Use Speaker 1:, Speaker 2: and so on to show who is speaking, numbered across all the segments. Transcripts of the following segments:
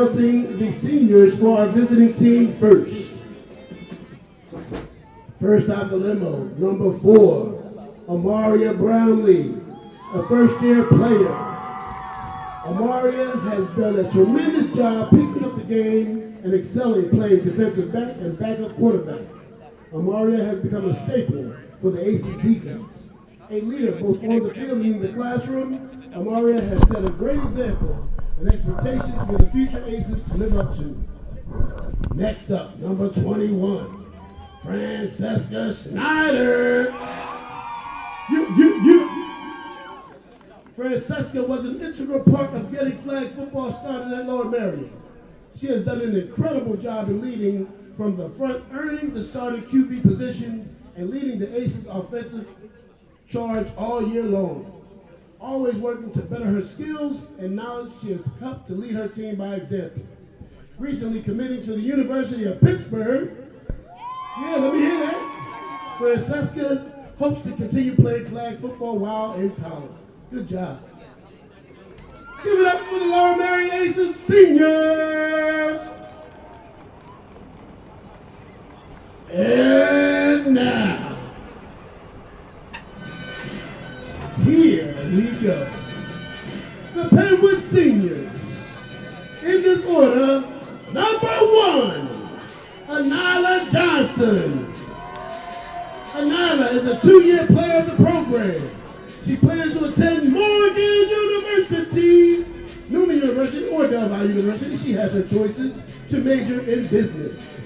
Speaker 1: announcing the seniors for our visiting team first. First out the limo, number 4, Amaria Brownlee, a first-year player. Amaria has done a tremendous job picking up the game and excelling playing defensive back and backup quarterback. Amaria has become a staple for the Aces defense. A leader both on the field and in the classroom, Amaria has set a great example and expectations for the future Aces to live up to. Next up, number 21. Francesca Snyder. Francesca was an integral part of getting flag football started at Lower Merion. She has done an incredible job in leading from the front, earning the starting QB position and leading the Aces offensive charge all year long. Always working to better her skills and knowledge, she has helped to lead her team by example. Recently committing to the University of Pittsburgh. Yeah, let me hear that. Francesca hopes to continue playing flag football while in college. Good job. Give it up for the Lower Merion Aces seniors. And now, here we go. The Penwood seniors. In this order, number 1. Anila Johnson. Anila is a 2-year player of the program. She plans to attend Morgan University, Newman University, or Del Valle University. She has her choices to major in business.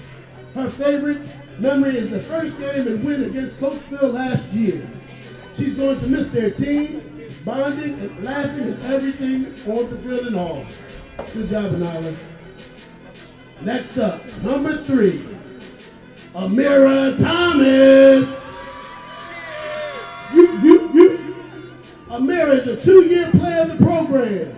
Speaker 1: Her favorite memory is the first game and win against Coatesville last year. She's going to miss their team, bonding and laughing at everything on the field and all. Good job, Anila. Next up, number 3, Amira Thomas. Amira is a 2-year player of the program.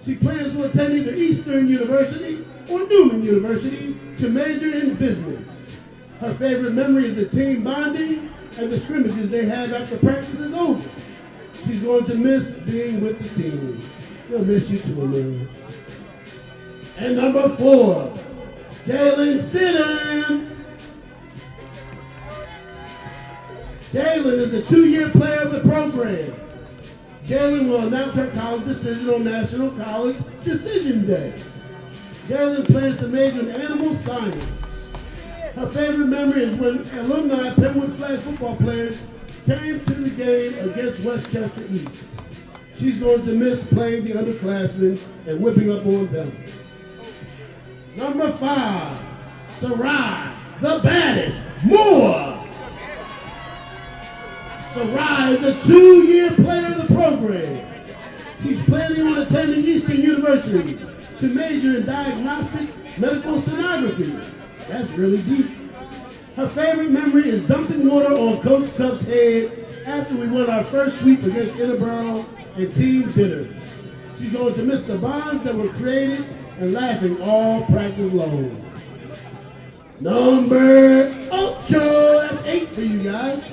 Speaker 1: She plans to attend either Eastern University or Newman University to major in business. Her favorite memory is the team bonding and the scrimmages they have after practice is over. She's going to miss being with the team. They'll miss you too, Amira. And number 4, Jalen Stidham. Jalen is a 2-year player of the program. Jalen will announce her college decision on National College Decision Day. Jalen plans to major in animal science. Her favorite memory is when alumni Penwood flag football players came to the game against Westchester East. She's going to miss playing the underclassmen and whipping up on them. Number 5, Sarai, the baddest, Moore. Sarai is a 2-year player of the program. She's planning on attending Eastern University to major in diagnostic medical sonography. That's really deep. Her favorite memory is dumping water on Coach Cuff's head after we won our first sweep against Interborough and team dinners. She's going to miss the bonds that were created and laughing all practice long. Number 8, that's 8 for you guys.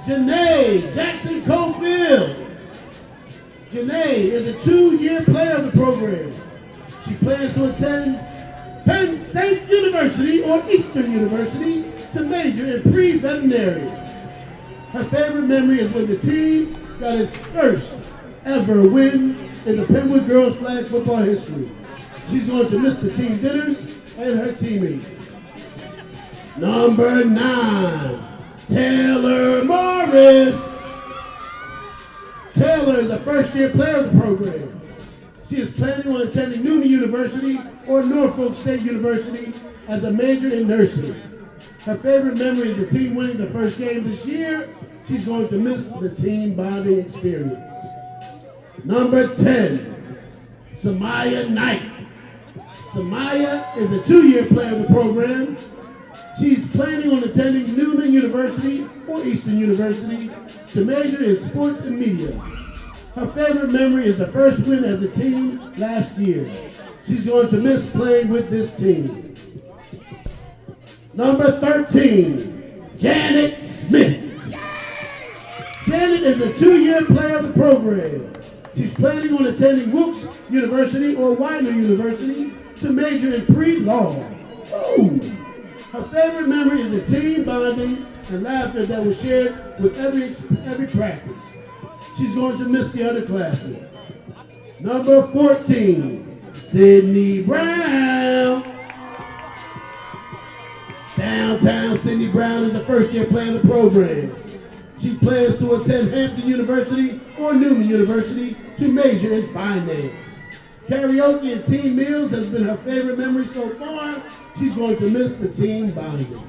Speaker 1: Janae Jackson Cofield. Janae is a 2-year player of the program. She plans to attend Penn State University or Eastern University to major in pre-veterinary. Her favorite memory is when the team got its first ever win in the Penwood girls flag football history. She's going to miss the team dinners and her teammates. Number 9, Taylor Morris. Taylor is a first-year player of the program. She is planning on attending Newman University or Norfolk State University as a major in nursing. Her favorite memory is the team winning the first game this year. She's going to miss the team bonding experience. Number 10, Samaya Knight. Samaya is a 2-year player of the program. She's planning on attending Newman University or Eastern University to major in sports and media. Her favorite memory is the first win as a team last year. She's going to miss playing with this team. Number 13, Janet Smith. Janet is a 2-year player of the program. She's planning on attending Wilkes University or Widener University to major in pre-law. Ooh. Her favorite memory is the team bonding and laughter that was shared with every practice. She's going to miss the underclassmen. Number 14, Sydney Brown. Downtown Sydney Brown is the first-year player of the program. She plans to attend Hampton University or Newman University to major in finance. Karaoke and team meals has been her favorite memory so far. She's going to miss the team bonding.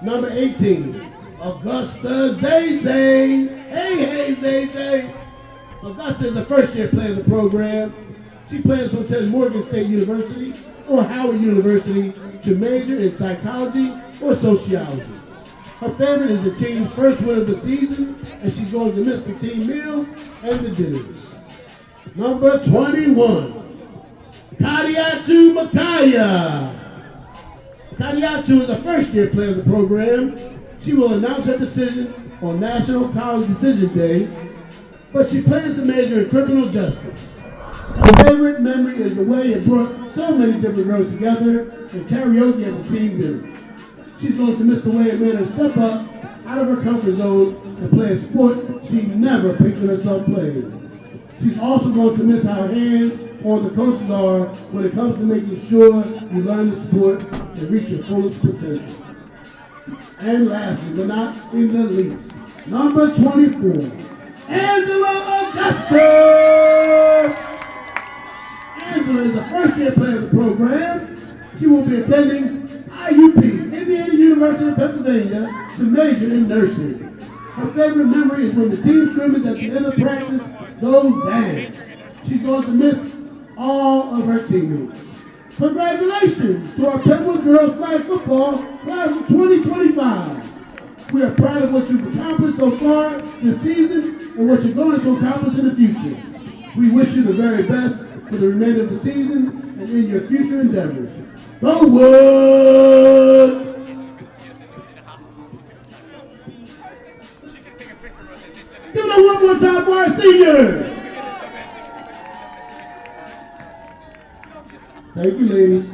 Speaker 1: Number 18, Augusta Zay. Hey, Zay. Augusta is a first-year player of the program. She plans to attend Morgan State University or Howard University to major in psychology or sociology. Her favorite is the team's first win of the season, and she's going to miss the team meals and the dinners. Number 21, Kadiatu Makaya. Kadiatu is a first-year player of the program. She will announce her decision on National College Decision Day, but she plans to major in criminal justice. Her favorite memory is the way it brought so many different girls together and karaoke at the team dinner. She's going to miss the way it made her step up out of her comfort zone and play a sport she never pictured herself playing. She's also going to miss how hands-on the coaches are when it comes to making sure you learn the sport and reach your fullest potential. And lastly, but not in the least, number 24, Angela Augustus. Angela is a first-year player of the program. She will be attending IUP, Indiana University of Pennsylvania, to major in nursing. Her favorite memory is when the team scrimmage at the end of practice goes down. She's going to miss all of her teammates. Congratulations to our Penwood girls flag football class of 2025. We are proud of what you've accomplished so far this season and what you're going to accomplish in the future. We wish you the very best for the remainder of the season and in your future endeavors. Go Wood! Give it up one more time for our seniors. Thank you, ladies.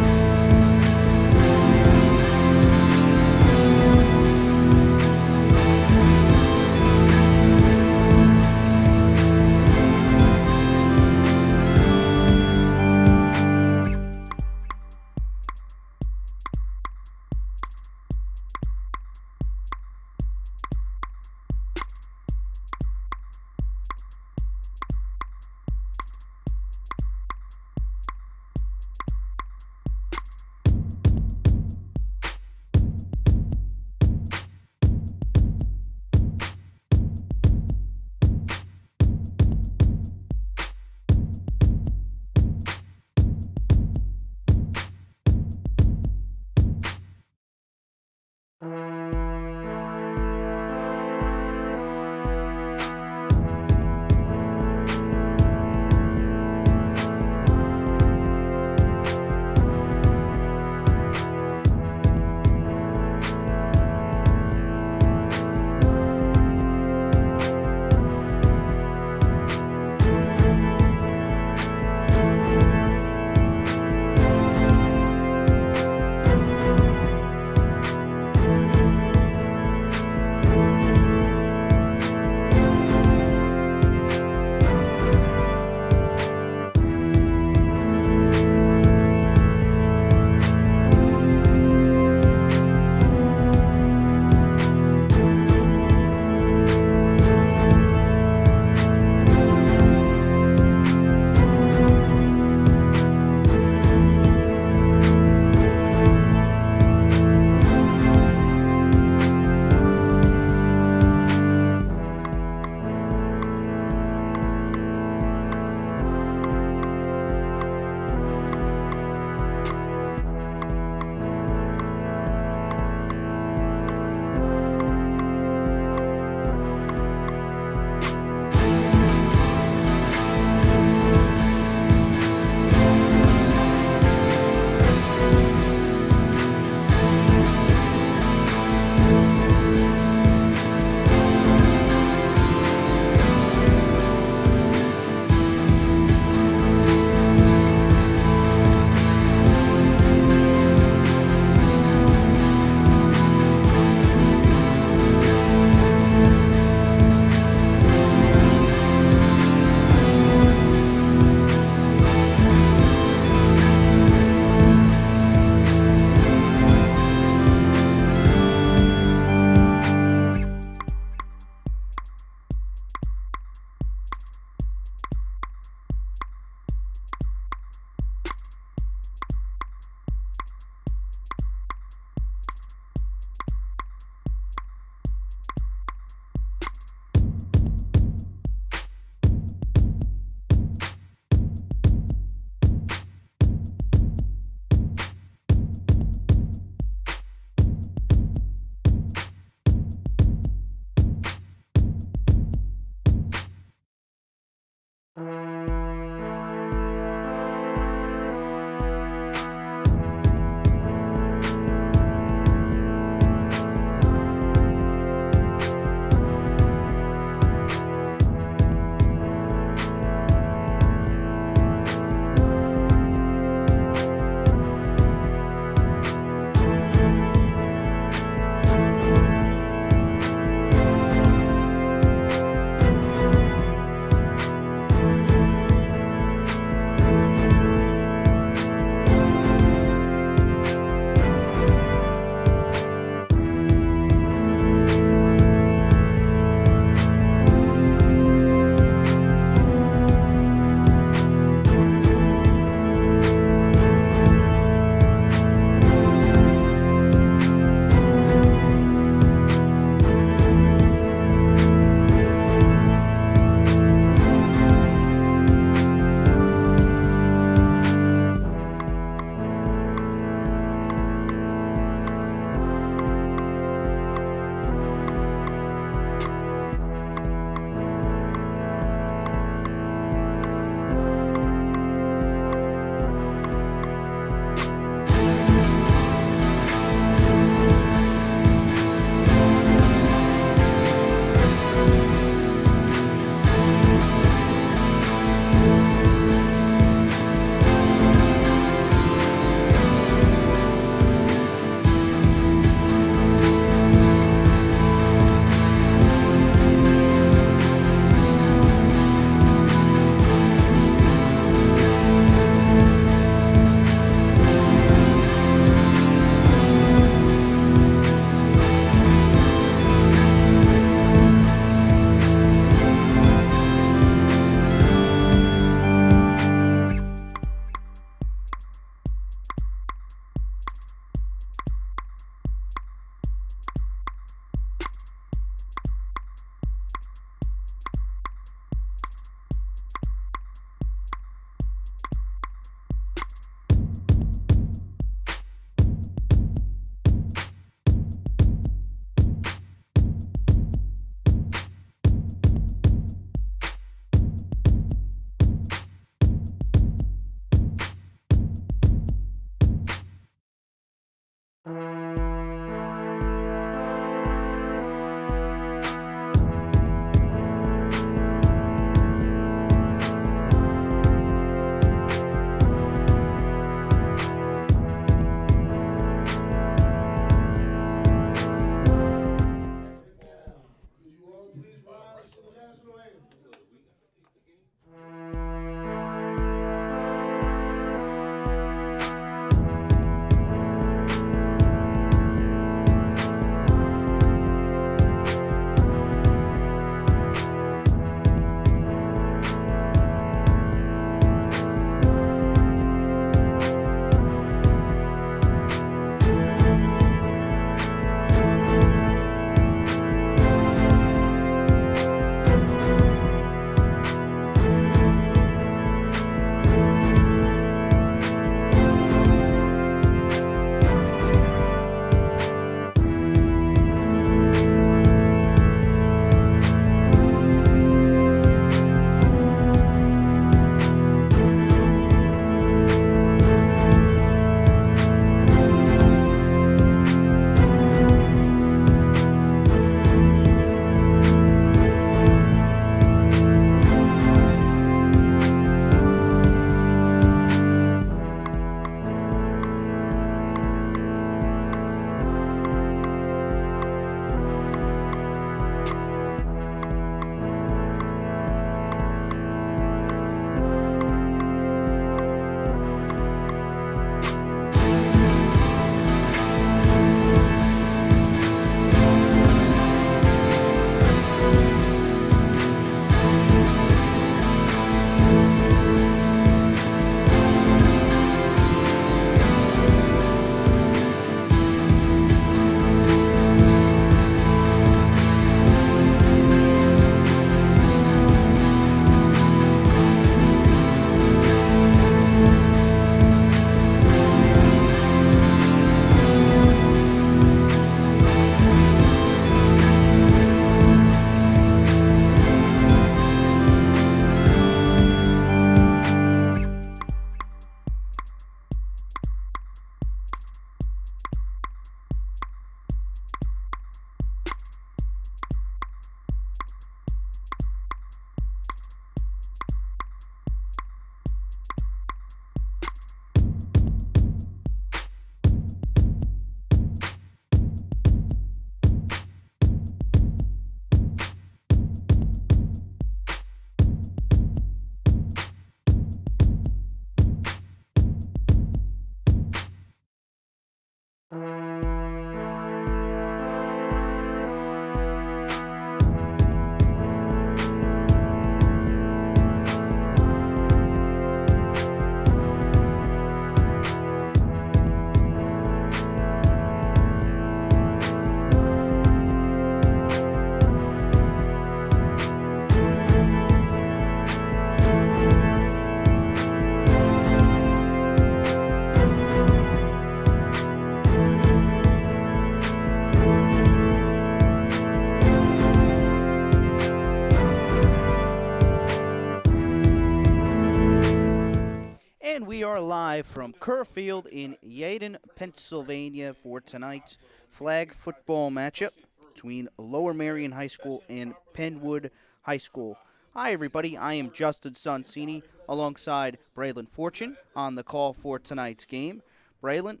Speaker 2: we are live from Kerr Field in Yaden, Pennsylvania for tonight's flag football matchup between Lower Merion High School and Penwood High School. Hi, everybody. I am Justin Sonsini alongside Braylon Fortune on the call for tonight's game. Braylon,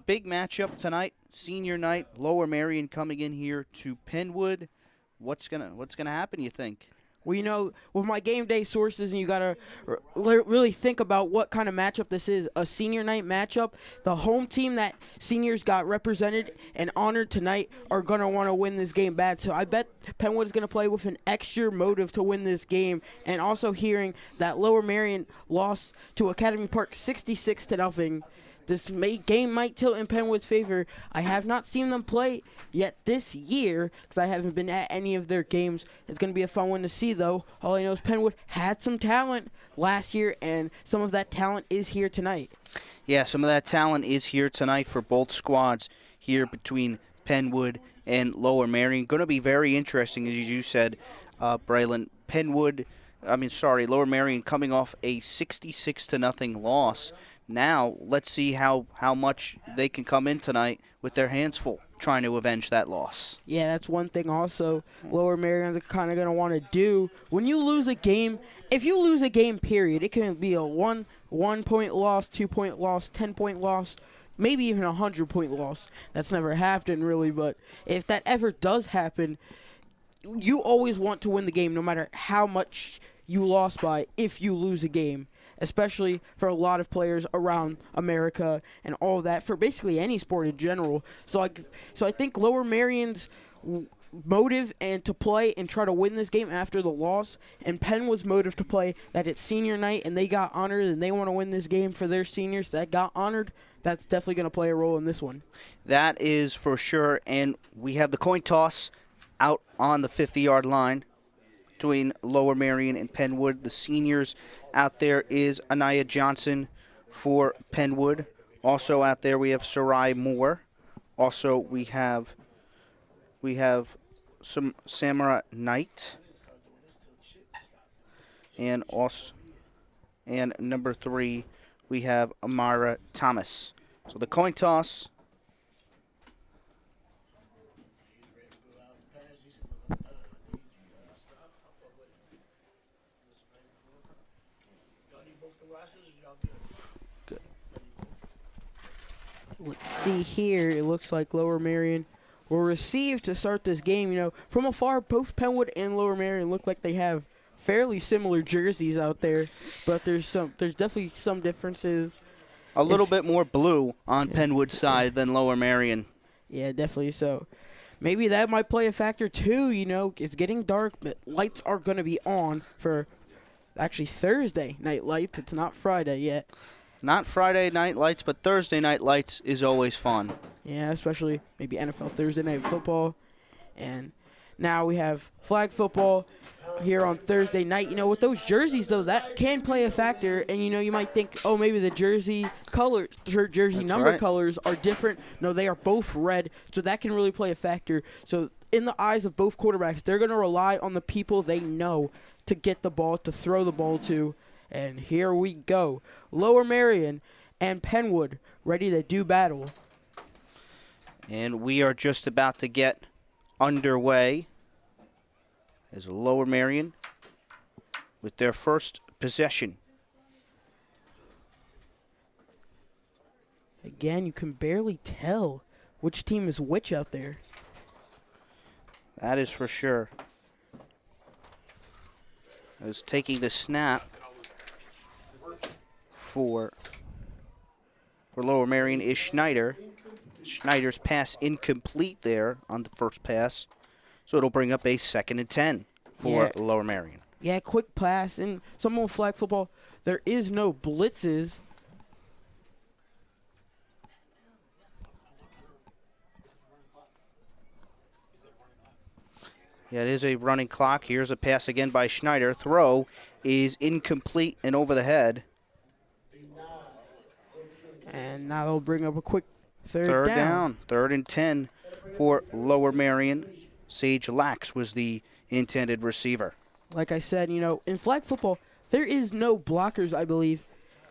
Speaker 2: big matchup tonight, senior night. Lower Merion coming in here to Penwood. What's gonna happen, you think?
Speaker 3: Well, with my game day sources, and you got to really think about what kind of matchup this is. A senior night matchup. The home team that seniors got represented and honored tonight are going to want to win this game bad. So I bet Penwood is going to play with an extra motive to win this game. And also hearing that Lower Merion lost to Academy Park 66-0. This game might tilt in Penwood's favor. I have not seen them play yet this year because I haven't been at any of their games. It's going to be a fun one to see, though. All I know is Penwood had some talent last year, and some of that talent is here tonight.
Speaker 2: Yeah, some of that talent is here tonight for both squads here between Penwood and Lower Merion. Going to be very interesting, as you said, Braylon. Lower Merion coming off a 66-0 loss. Now, let's see how much they can come in tonight with their hands full, trying to avenge that loss.
Speaker 3: Yeah, that's one thing also Lower Merion's kind of going to want to do. When you lose a game, if you lose a game, period, it can be a one-point loss, 2-point loss, 10-point loss, maybe even a 100-point loss. That's never happened, really, but if that ever does happen, you always want to win the game no matter how much you lost by if you lose a game. Especially for a lot of players around America and all of that, for basically any sport in general. So I think Lower Merion's motive and to play and try to win this game after the loss, and Penwood's motive to play that it's senior night and they got honored and they want to win this game for their seniors that got honored, that's definitely going to play a role in this one.
Speaker 2: That is for sure, and we have the coin toss out on the 50-yard line between Lower Merion and Penwood. The seniors out there is Anaya Johnson for Penwood. Also out there we have Sarai Moore. Also we have some Samara Knight. And number 3 we have Amara Thomas. So the coin toss.
Speaker 3: Let's see here. It looks like Lower Merion will receive to start this game. From afar, both Penwood and Lower Merion look like they have fairly similar jerseys out there, but there's definitely some differences.
Speaker 2: A little bit more blue on Penwood's side than Lower Merion.
Speaker 3: Yeah, definitely so. Maybe that might play a factor too. It's getting dark, but lights are going to be on for actually Thursday night lights. It's not Friday yet.
Speaker 2: Not Friday night lights, but Thursday night lights is always fun.
Speaker 3: Yeah, especially maybe NFL Thursday night football. And now we have flag football here on Thursday night. With those jerseys, though, that can play a factor. And, you might think, oh, maybe the jersey colors, jersey number colors are different. No, they are both red, so that can really play a factor. So in the eyes of both quarterbacks, they're going to rely on the people they know to get the ball, to throw the ball to. And here we go. Lower Merion and Penwood ready to do battle.
Speaker 2: And we are just about to get underway as Lower Merion with their first possession.
Speaker 3: Again, you can barely tell which team is which out there.
Speaker 2: That is for sure. As taking the snap for Lower Merion is Schneider. Schneider's pass incomplete there on the first pass. So it'll bring up a 2nd and 10 for Lower Merion.
Speaker 3: Yeah, quick pass. And some of flag football, there is no blitzes.
Speaker 2: Yeah, it is a running clock. Here's a pass again by Schneider. Throw is incomplete and over the head.
Speaker 3: And now they'll bring up a quick third down.
Speaker 2: 3rd and 10 for Lower Merion. Sage Lax was the intended receiver.
Speaker 3: Like I said, in flag football, there is no blockers, I believe.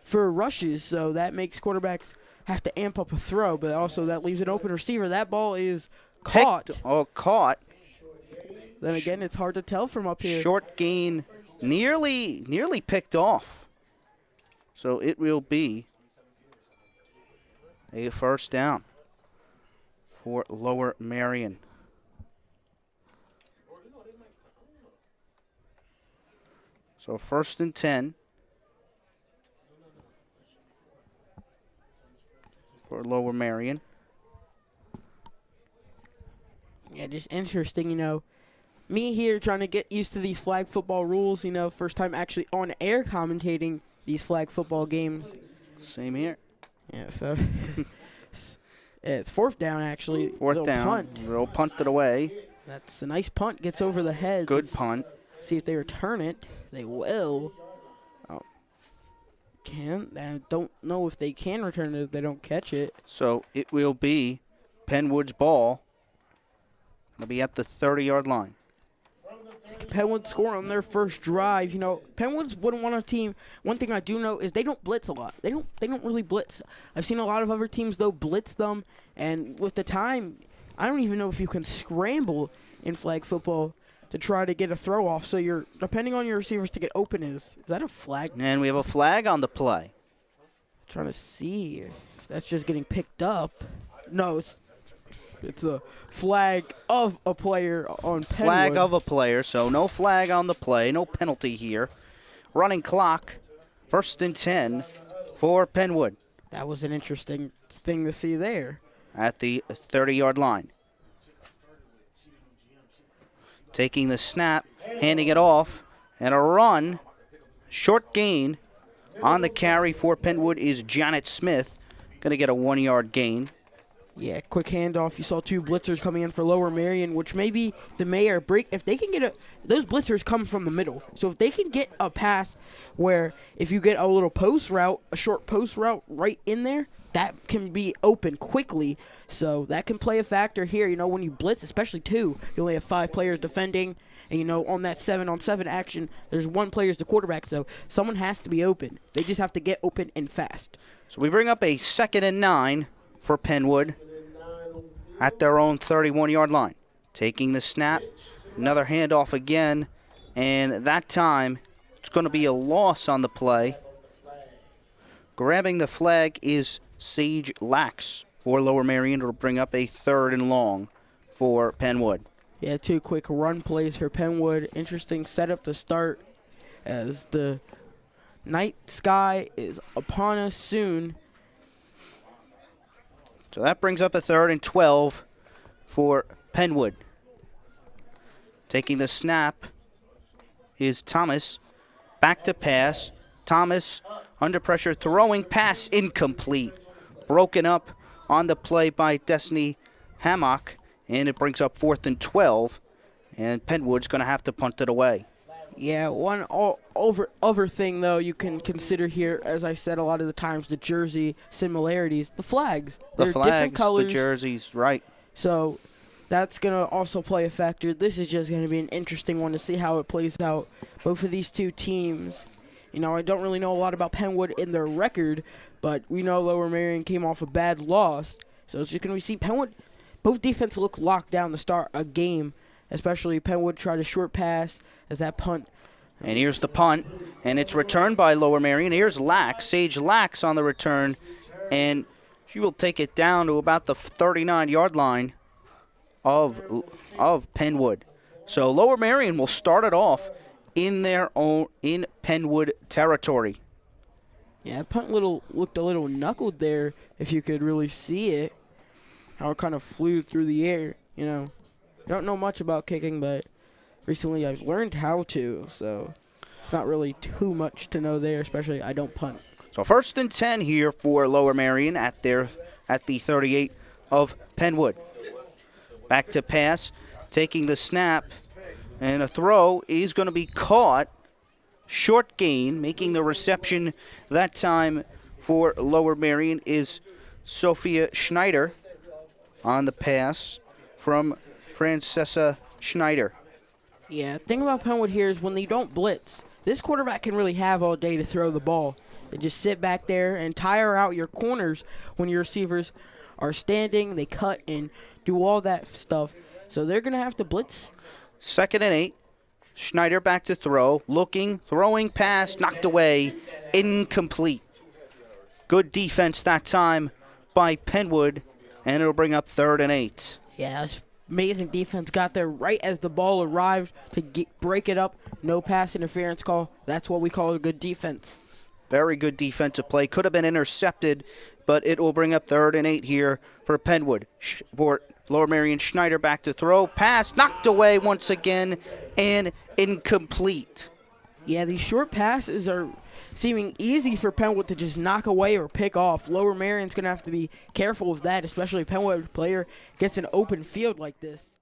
Speaker 3: for rushes, so that makes quarterbacks have to amp up a throw, but also that leaves an open receiver. That ball is caught.
Speaker 2: Caught.
Speaker 3: Then again, it's hard to tell from up here.
Speaker 2: Short gain, nearly picked off. So it will be a first down for Lower Merion. So 1st and 10 for Lower Merion.
Speaker 3: Yeah, just interesting, me here trying to get used to these flag football rules, first time actually on air commentating these flag football games.
Speaker 2: Same here.
Speaker 3: Yeah, so it's 4th down, actually.
Speaker 2: 4th down.
Speaker 3: Punt.
Speaker 2: They'll punt it away.
Speaker 3: That's a nice punt. Gets over the head.
Speaker 2: Good punt.
Speaker 3: See if they return it. They will. I don't know if they can return it if they don't catch it.
Speaker 2: So it will be Penwood's ball. It'll be at the 30-yard line.
Speaker 3: Penwood score on their first drive. Penwood's one a team. One thing I do know is they don't blitz a lot. They don't really blitz. I've seen a lot of other teams though blitz them, and with the time, I don't even know if you can scramble in flag football to try to get a throw off. So you're depending on your receivers to get open. Is that a flag?
Speaker 2: And we have a flag on the play.
Speaker 3: Trying to see if that's just getting picked up. No, it's a flag of a player on Penwood.
Speaker 2: Flag of a player, so no flag on the play, no penalty here. Running clock, 1st and 10 for Penwood.
Speaker 3: That was an interesting thing to see there.
Speaker 2: At the 30-yard line. Taking the snap, handing it off, and a run. Short gain on the carry for Penwood is Janet Smith. Going to get a 1-yard gain.
Speaker 3: Yeah, quick handoff. You saw 2 blitzers coming in for Lower Merion, which maybe the mayor break. If they can get those blitzers come from the middle. So if they can get a pass where if you get a little post route, a short post route right in there, that can be open quickly. So that can play a factor here. When you blitz, especially 2, you only have 5 players defending. And, on that 7-on-7 action, there's 1 player's the quarterback. So someone has to be open. They just have to get open and fast.
Speaker 2: So we bring up a 2nd and 9 for Penwood at their own 31-yard line. Taking the snap, another handoff again, and that time it's going to be a loss on the play. Grabbing the flag is Sage Lax for Lower Merion to bring up a 3rd and long for Penwood.
Speaker 3: Yeah, 2 quick run plays for Penwood. Interesting setup to start as the night sky is upon us soon.
Speaker 2: So that brings up a 3rd and 12 for Penwood. Taking the snap is Thomas. Back to pass. Thomas under pressure, throwing pass incomplete. Broken up on the play by Destiny Hammock, and it brings up 4th and 12, and Penwood's going to have to punt it away.
Speaker 3: Yeah, one other thing, though, you can consider here, as I said a lot of the times, the jersey similarities, the flags.
Speaker 2: The
Speaker 3: They're
Speaker 2: flags,
Speaker 3: different colors.
Speaker 2: the jerseys, right.
Speaker 3: So that's going to also play a factor. This is just going to be an interesting one to see how it plays out. Both of these 2 teams, I don't really know a lot about Penwood in their record, but we know Lower Merion came off a bad loss. So it's just going to see Penwood, both defenses look locked down to start a game, especially Penwood tried a short pass as that punt.
Speaker 2: And here's the punt, and it's returned by Lower Merion. Here's Lax, Sage Lax on the return, and she will take it down to about the 39-yard line of Penwood. So Lower Merion will start it off in Penwood territory.
Speaker 3: Yeah, that punt looked a little knuckled there, if you could really see it. How it kind of flew through the air, Don't know much about kicking, but recently I've learned how to, so it's not really too much to know there, especially I don't punt.
Speaker 2: So 1st and 10 here for Lower Merion at the 38 of Penwood. Back to pass, taking the snap, and a throw is going to be caught. Short gain, making the reception that time for Lower Merion is Sophia Schneider on the pass from Francesa Schneider.
Speaker 3: Yeah, the thing about Penwood here is when they don't blitz, this quarterback can really have all day to throw the ball. They just sit back there and tire out your corners when your receivers are standing. They cut and do all that stuff. So they're going to have to blitz.
Speaker 2: 2nd and 8. Schneider back to throw. Looking, throwing pass, knocked away, incomplete. Good defense that time by Penwood, and it'll bring up 3rd and 8.
Speaker 3: Yeah, that's amazing defense. Got there right as the ball arrived to break it up. No pass interference call. That's what we call a good defense.
Speaker 2: Very good defensive play. Could have been intercepted, but it will bring up 3rd and 8 here for Penwood. For Lower Merion, Schneider back to throw. Pass knocked away once again and incomplete.
Speaker 3: Yeah, these short passes are seeming easy for Penwood to just knock away or pick off. Lower Merion's going to have to be careful of that, especially if Penwood player gets an open field like this.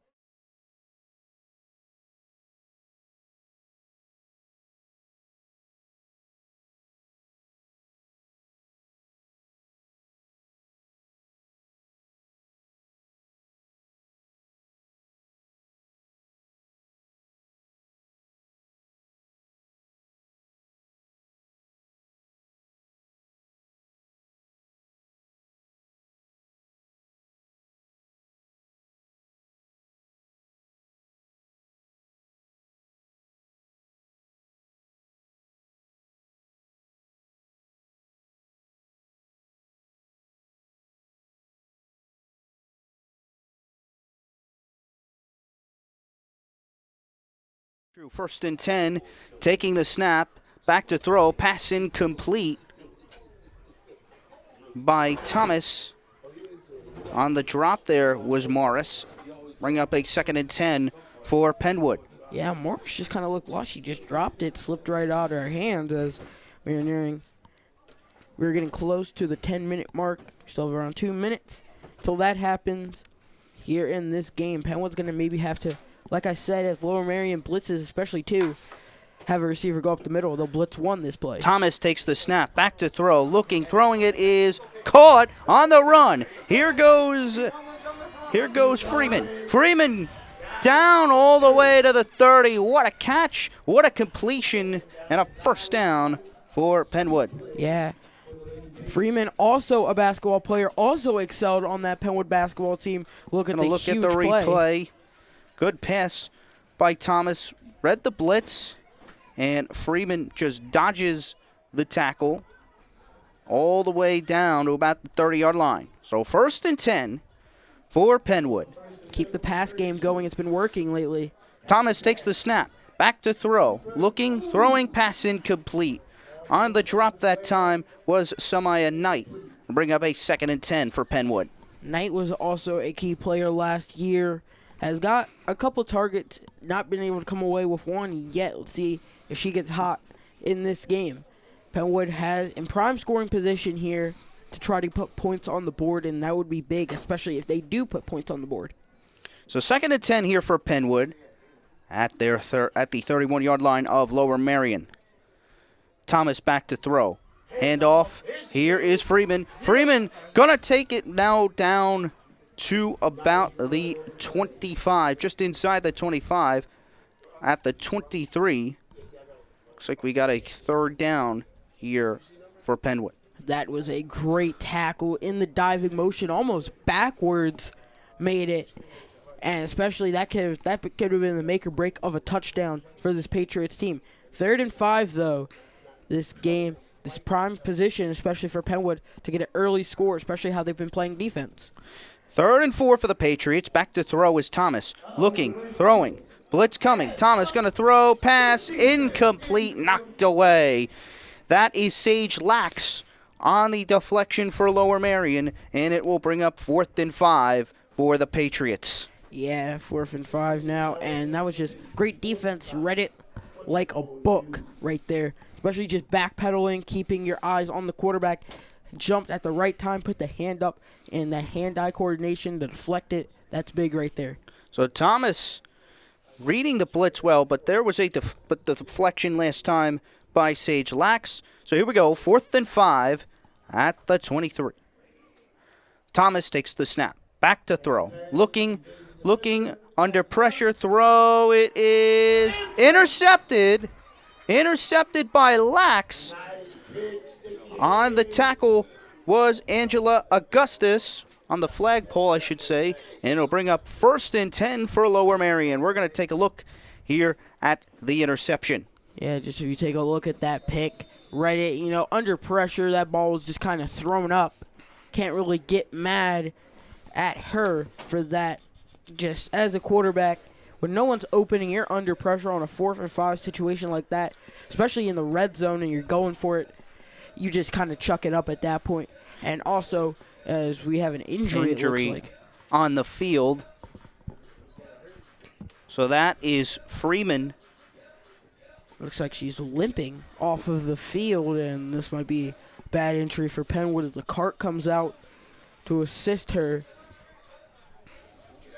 Speaker 2: True. 1st and 10, taking the snap, back to throw, pass incomplete by Thomas. On the drop there was Morris. Bring up a 2nd and 10 for Penwood.
Speaker 3: Yeah, Morris just kind of looked lost. She just dropped it, slipped right out of her hands as we were getting close to the 10-minute mark. Still have around 2 minutes till that happens here in this game. Penwood's going to maybe have to, like I said, if Lower Merion blitzes, especially 2, have a receiver go up the middle. They'll blitz 1 this play.
Speaker 2: Thomas takes the snap, back to throw, looking, throwing it is caught on the run. Here goes Freeman. Freeman down all the way to the 30. What a catch, what a completion, and a 1st down for Penwood.
Speaker 3: Yeah. Freeman, also a basketball player, also excelled on that Penwood basketball team. Look at the replay.
Speaker 2: Play. Good pass by Thomas. Read the blitz, and Freeman just dodges the tackle all the way down to about the 30-yard line. So 1st and 10 for Penwood.
Speaker 3: Keep the pass game going. It's been working lately.
Speaker 2: Thomas takes the snap. Back to throw. Looking, throwing, pass incomplete. On the drop that time was Samaya Knight. Bring up a 2nd and 10 for Penwood.
Speaker 3: Knight was also a key player last year. Has got a couple targets, not been able to come away with one yet. Let's see if she gets hot in this game. Penwood has in prime scoring position here to try to put points on the board, and that would be big, especially if they do put points on the board.
Speaker 2: So 2nd and 10 here for Penwood at the 31-yard line of Lower Merion. Thomas back to throw. Handoff. Here is Freeman. Freeman gonna take it now down to about the 25, just inside the 25, at the 23. Looks like we got a 3rd down here for Penwood.
Speaker 3: That was a great tackle in the diving motion, almost backwards, made it. And especially that could have been the make or break of a touchdown for this Patriots team. 3rd and 5, though. This game, this prime position, especially for Penwood, to get an early score, especially how they've been playing defense.
Speaker 2: 3rd and 4 for the Patriots. Back to throw is Thomas. Looking, throwing. Blitz coming. Thomas going to throw. Pass incomplete. Knocked away. That is Sage Lax on the deflection for Lower Merion, and it will bring up 4th and 5 for the Patriots.
Speaker 3: Yeah, 4th and 5 now, and that was just great defense. Read it like a book right there, especially just backpedaling, keeping your eyes on the quarterback. Jumped at the right time, put the hand up, and that hand-eye coordination to deflect it, that's big right there.
Speaker 2: So Thomas reading the blitz well, but there was the deflection last time by Sage Lax. So here we go, 4th and 5 at the 23. Thomas takes the snap. Back to throw. Looking, under pressure. Throw. It is intercepted intercepted by Lax. On the tackle was Angela Augustus, on the flagpole, I should say, and it'll bring up 1st and 10 for Lower Merion. We're going to take a look here at the interception.
Speaker 3: Yeah, just if you take a look at that pick, right at, under pressure, that ball was just kind of thrown up. Can't really get mad at her for that. Just as a quarterback, when no one's opening, you're under pressure on a 4th and 5 situation like that, especially in the red zone and you're going for it, you just kind of chuck it up at that point. And also, as we have an injury it looks like,
Speaker 2: on the field. So that is Freeman.
Speaker 3: Looks like she's limping off of the field, and this might be a bad injury for Penwood as the cart comes out to assist her.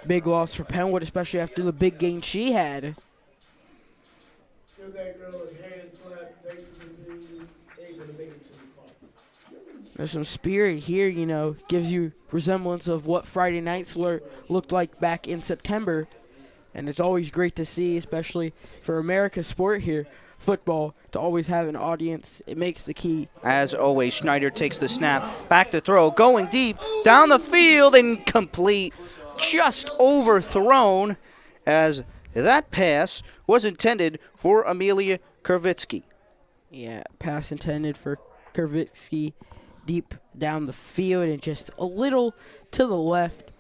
Speaker 3: Big loss for Penwood, especially after the big gain she had.
Speaker 1: Give that girl a hand clap. Thank you for being able to make it to the park.
Speaker 3: There's some spirit here, gives you resemblance of what Friday nights looked like back in September. And it's always great to see, especially for America's sport here, football, to always have an audience. It makes the key.
Speaker 2: As always, Schneider takes the snap, back to throw, going deep, down the field, incomplete, just overthrown, as that pass was intended for Amelia Kurvitsky.
Speaker 3: Yeah, pass intended for Kurvitsky, deep down the field and just a little to the left.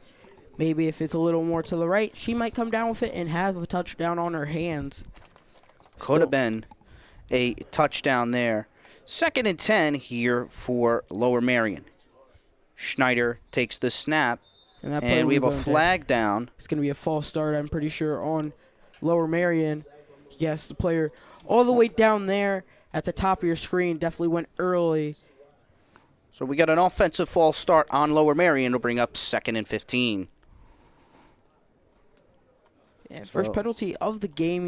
Speaker 3: Maybe if it's a little more to the right, she might come down with it and have a touchdown on her hands.
Speaker 2: Could have been a touchdown there. 2nd and 10 here for Lower Merion. Schneider takes the snap, and we have a flag down.
Speaker 3: It's going to be a false start, I'm pretty sure, on Lower Merion. Yes, the player all the way down there at the top of your screen definitely went early.
Speaker 2: So we got an offensive false start on Lower Merion to bring up 2nd and 15.
Speaker 3: Yeah, first penalty of the game,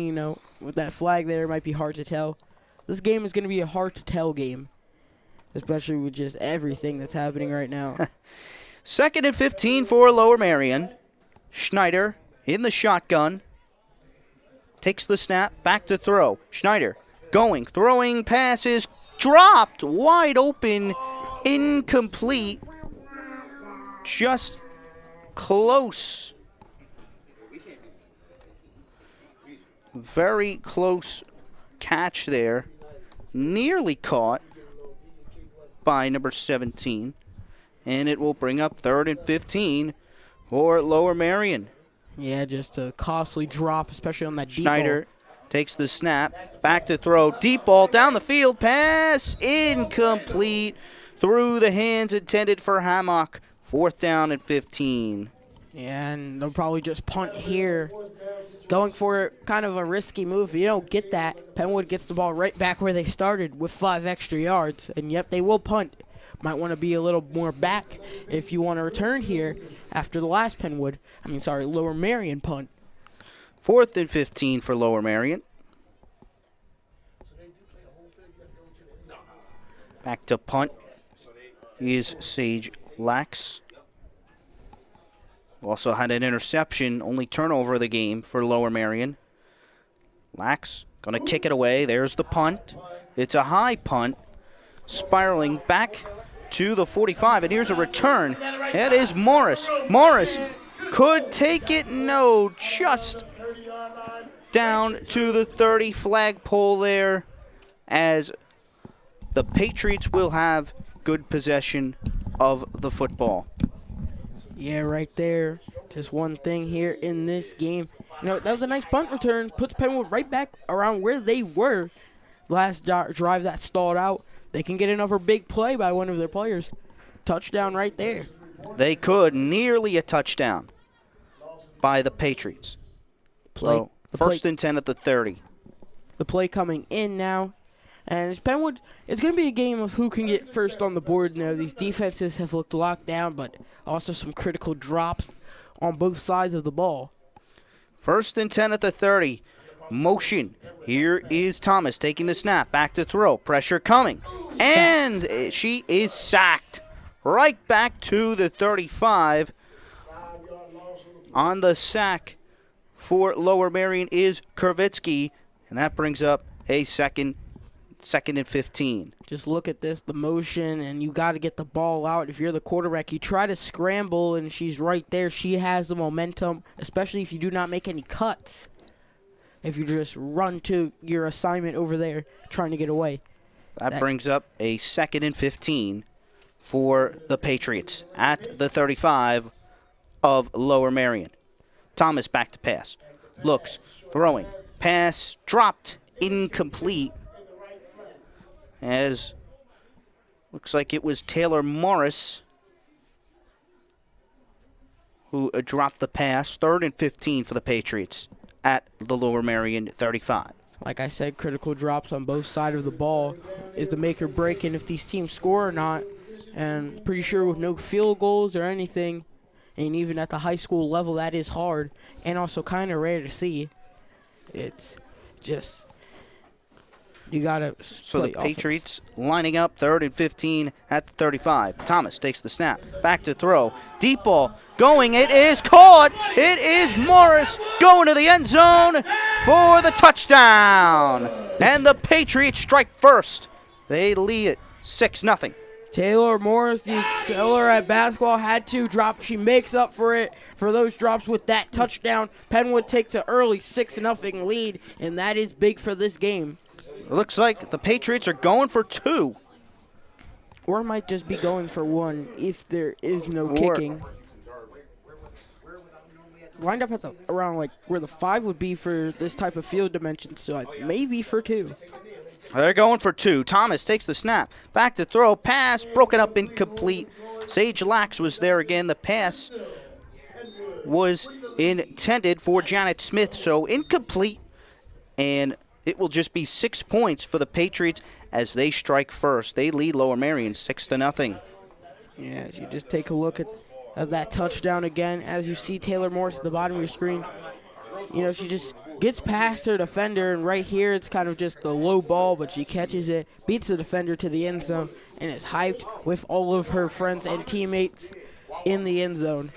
Speaker 3: with that flag there, it might be hard to tell. This game is going to be a hard-to-tell game, especially with just everything that's happening right now.
Speaker 2: 2nd and 15 for Lower Merion. Schneider in the shotgun. Takes the snap, back to throw. Schneider going, throwing, passes, dropped, wide open, incomplete. Just close. Very close catch there. Nearly caught by number 17. And it will bring up 3rd and 15 for Lower Merion.
Speaker 3: Yeah, just a costly drop, especially on that deep
Speaker 2: Schneider
Speaker 3: ball.
Speaker 2: Takes the snap, back to throw, deep ball, down the field, pass, incomplete, through the hands intended for Hammock, 4th down and 15.
Speaker 3: Yeah, and they'll probably just punt here. Going for kind of a risky move. If you don't get that, Penwood gets the ball right back where they started with 5 extra yards. And yep, they will punt. Might want to be a little more back if you want to return here after the last Lower Merion punt.
Speaker 2: 4th and 15 for Lower Merion. Back to punt is Sage Lax. Also had an interception, only turnover of the game for Lower Merion. Lax going to kick it away. There's the punt. It's a high punt, spiraling back to the 45, and here's a return. That is Morris. Morris could take it. No, just down to the 30 flagpole there, as the Patriots will have good possession of the football.
Speaker 3: Yeah, right there. Just one thing here in this game. That was a nice punt return. Puts Penwood right back around where they were last drive that stalled out. They can get another big play by one of their players. Touchdown right there.
Speaker 2: They could. Nearly a touchdown by the Patriots. So, 1st and 10 at the 30.
Speaker 3: The play coming in now. And it's Penwood, it's going to be a game of who can get first on the board. These defenses have looked locked down, but also some critical drops on both sides of the ball.
Speaker 2: 1st and 10 at the 30. Motion. Here is Thomas taking the snap. Back to throw. Pressure coming. And she is sacked. Right back to the 35. On the sack for Lower Merion is Kurvitsky. And that brings up a second and 15.
Speaker 3: Just look at this, the motion, and you got to get the ball out. If you're the quarterback, you try to scramble, and she's right there. She has the momentum, especially if you do not make any cuts. If you just run to your assignment over there trying to get away.
Speaker 2: That brings up a second and 15 for the Patriots at the 35 of Lower Merion. Thomas back to pass. Looks, throwing. Pass dropped, incomplete. As looks like it was Taylor Morris who dropped the pass. 3rd and 15 for the Patriots at the Lower Merion 35.
Speaker 3: Like I said, critical drops on both sides of the ball is the make or break in if these teams score or not. And pretty sure with no field goals or anything, and even at the high school level, that is hard and also kind of rare to see. It's just, you got to
Speaker 2: So the Patriots lining up 3rd and 15 at the 35. Thomas takes the snap. Back to throw. Deep ball going. It is caught. It is Morris going to the end zone for the touchdown. And the Patriots strike first. They lead it 6-0.
Speaker 3: Taylor Morris, the exceller at basketball, had to drop. She makes up for it for those drops with that touchdown. Penwood takes an early 6-0 lead, and that is big for this game.
Speaker 2: It looks like the Patriots are going for 2.
Speaker 3: Or might just be going for 1 if there is no kicking. Lined up at around like where the 5 would be for this type of field dimension, so maybe for 2.
Speaker 2: They're going for 2. Thomas takes the snap. Back to throw. Pass broken up, incomplete. Sage Lax was there again. The pass was intended for Janet Smith, so incomplete. And it will just be 6 points for the Patriots as they strike first. They lead Lower Merion 6-0.
Speaker 3: Yes, you just take a look at that touchdown again. As you see Taylor Morris at the bottom of your screen, you know, she just gets past her defender, and right here it's kind of just a low ball, but she catches it, beats the defender to the end zone, and is hyped with all of her friends and teammates in the end zone.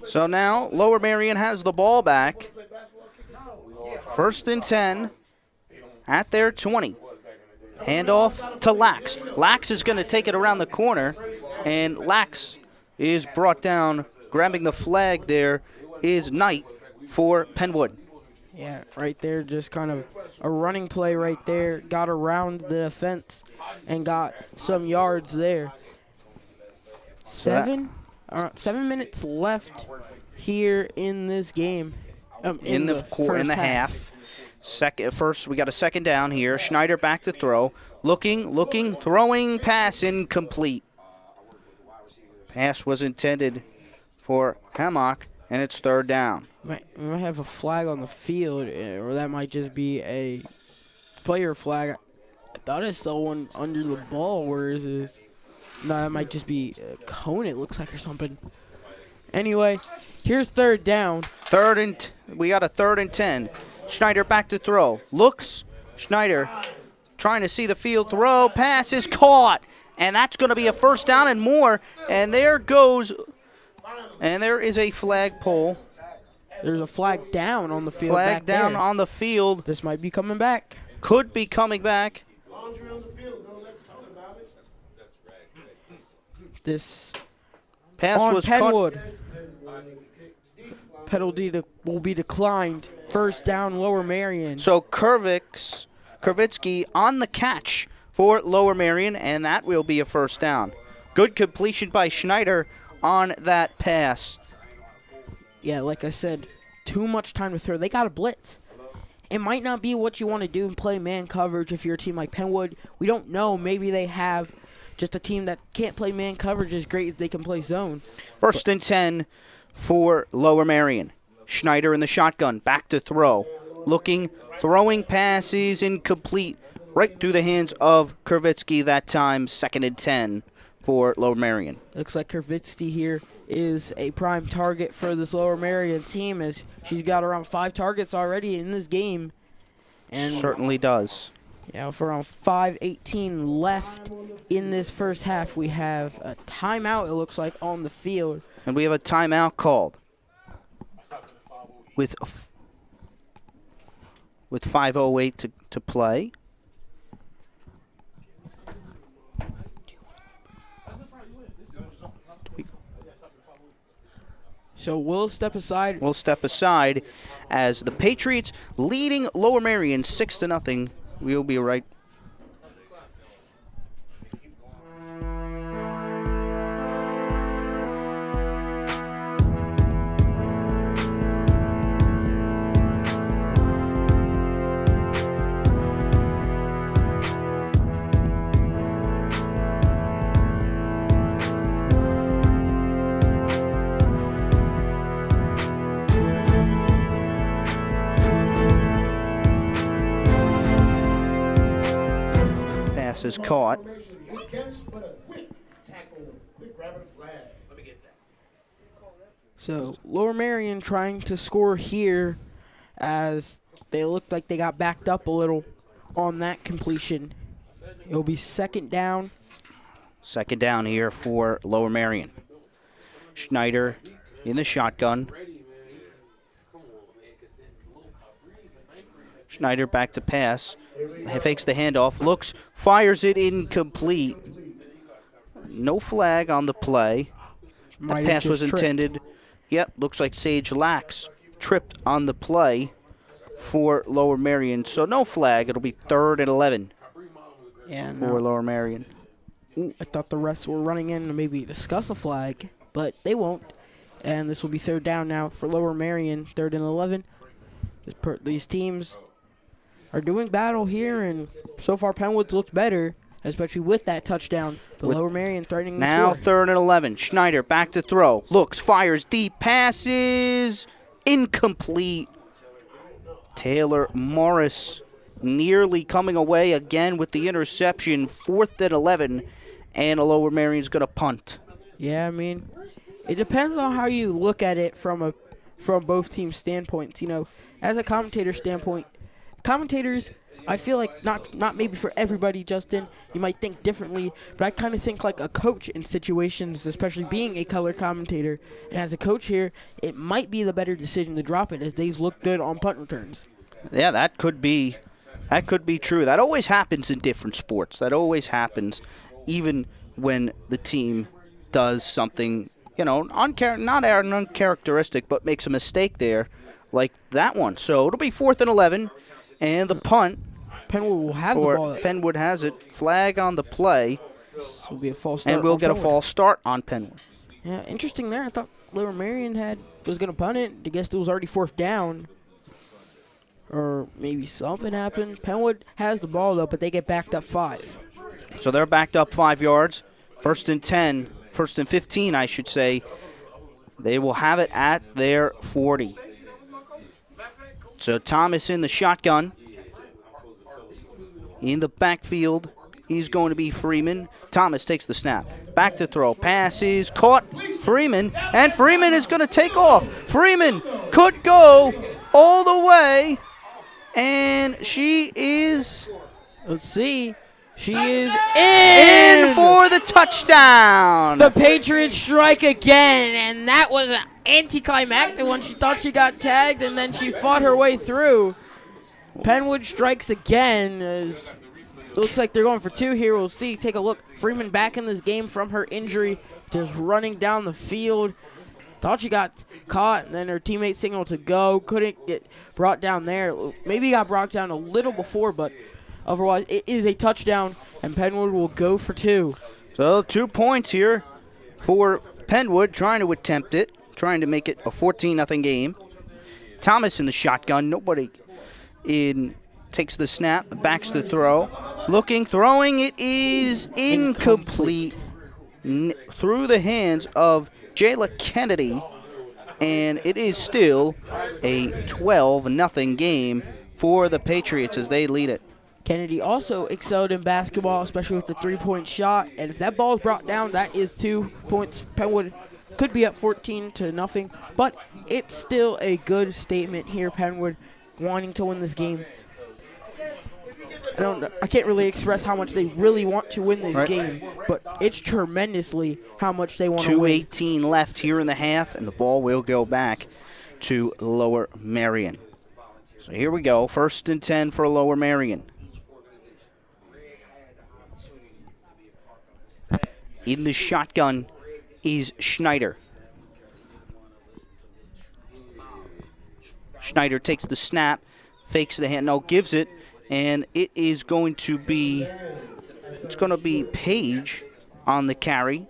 Speaker 2: So now Lower Merion has the ball back. 1st and 10 at their 20. Handoff to Lax. Lax is going to take it around the corner, and Lax is brought down. Grabbing the flag there is Knight for Penwood.
Speaker 3: Yeah, right there, just kind of a running play right there. Got around the fence and got some yards there. 7 minutes left here in this game. In the half. First, we got a 2nd down here. Schneider back to throw. Looking, throwing, pass incomplete. Pass was intended for Hammock, and it's 3rd down. We might have a flag on the field, or that might just be a player flag. I thought I saw one under the ball. Where is this? No, that might just be a cone, it looks like, or something. Anyway, here's 3rd down.
Speaker 2: We got a 3rd and 10. Schneider back to throw. Looks. Schneider trying to see the field. Throw. Pass is caught. And that's going to be a 1st down and more. And there goes. And there is a flagpole.
Speaker 3: There's a flag down on the field.
Speaker 2: Flag down on the field.
Speaker 3: This might be coming back.
Speaker 2: Could be coming back.
Speaker 3: This
Speaker 2: pass
Speaker 3: on
Speaker 2: was
Speaker 3: Penwood.
Speaker 2: Cut.
Speaker 3: Penalty will be declined. 1st down, Lower Merion.
Speaker 2: So Kervitsky on the catch for Lower Merion, and that will be a 1st down. Good completion by Schneider on that pass.
Speaker 3: Yeah, like I said, too much time to throw. They got a blitz. It might not be what you want to do and play man coverage if you're a team like Penwood. We don't know. Maybe they have just a team that can't play man coverage as great as they can play zone.
Speaker 2: 1st and 10 for Lower Merion. Schneider in the shotgun, back to throw. Looking, throwing passes incomplete. Right through the hands of Kervitsky that time. 2nd and 10 for Lower Merion.
Speaker 3: Looks like Kervitsky here is a prime target for this Lower Merion team, as she's got around 5 targets already in this game. And
Speaker 2: certainly does.
Speaker 3: Yeah, with around 5:18 left in this first half, we have a timeout, it looks like, on the field.
Speaker 2: And we have a timeout called. with 5:08 to play.
Speaker 3: So we'll step aside.
Speaker 2: We'll step aside as the Patriots leading Lower Merion 6-0. We'll be right. Pass is caught.
Speaker 3: So Lower Merion trying to score here as they looked like they got backed up a little on that completion. It'll be second down.
Speaker 2: Second down here for Lower Merion. Schneider in the shotgun. Schneider back to pass. Fakes the handoff. Looks, fires it incomplete. No flag on the play. That pass was intended. Yep, looks like Sage Lax tripped on the play for Lower Merion. So no flag. It'll be 3rd and 11 for Lower Merion.
Speaker 3: I thought the refs were running in to maybe discuss a flag, but they won't. And this will be 3rd down now for Lower Merion, 3rd and 11. These teams are doing battle here, and so far Penwood's looked better, especially with that touchdown. But Lower Merion threatening the
Speaker 2: now
Speaker 3: score.
Speaker 2: 3rd and 11. Schneider back to throw. Looks, fires deep, passes incomplete. Taylor Morris nearly coming away again with the interception. 4th and 11, and Lower Merion's going to punt.
Speaker 3: Yeah, I mean, it depends on how you look at it from both teams' standpoints. You know, as a commentator standpoint, commentators, I feel like not maybe for everybody, Justin, you might think differently, but I kind of think like a coach in situations, especially being a color commentator. And as a coach here, it might be the better decision to drop it, as they've looked good on punt returns.
Speaker 2: Yeah, that could be true. That always happens in different sports. That always happens, even when the team does something, you know, not uncharacteristic, but makes a mistake there, like that one. So it'll be 4th and 11, and the punt.
Speaker 3: Penwood will have the ball.
Speaker 2: Penwood has it. Flag on the play.
Speaker 3: This will be a false start.
Speaker 2: And we'll get a false start on Penwood.
Speaker 3: Yeah, interesting there. I thought Lower Merion was going to punt it. I guess it was already 4th down. Or maybe something happened. Penwood has the ball, though, but they get backed up 5.
Speaker 2: So they're backed up 5 yards. 1st and 10. 1st and 15, I should say. They will have it at their 40. So Thomas in the shotgun. In the backfield, he's going to be Freeman. Thomas takes the snap. Back to throw. Pass is caught. Freeman. And Freeman is going to take off. Freeman could go all the way. And she is...
Speaker 3: Let's see. She is in
Speaker 2: for the touchdown.
Speaker 3: The Patriots strike again, and that was an anticlimactic one. She thought she got tagged, and then she fought her way through. Penwood strikes again. As looks like they're going for 2 here. We'll see. Take a look. Freeman back in this game from her injury, just running down the field. Thought she got caught, and then her teammate signaled to go. Couldn't get brought down there. Maybe got brought down a little before, but otherwise it is a touchdown, and Penwood will go for 2.
Speaker 2: So 2 points here for Penwood, trying to attempt it, trying to make it a 14-0 game. Thomas in the shotgun. Nobody in. Takes the snap, backs the throw. Looking, throwing, it is incomplete. Through the hands of Jayla Kennedy, and it is still a 12-0 game for the Patriots as they lead it.
Speaker 3: Kennedy also excelled in basketball, especially with the 3-point shot, and if that ball is brought down, that is 2 points. Penwood could be up 14-0, but it's still a good statement here. Penwood wanting to win this game. I can't really express how much they really want to win this game, but it's tremendously how much they want to win.
Speaker 2: 2:18 left here in the half, and the ball will go back to Lower Merion. So here we go. 1st and 10 for Lower Merion. In the shotgun is Schneider. Schneider takes the snap, fakes the hand, no, gives it, and it is going to be, Page on the carry,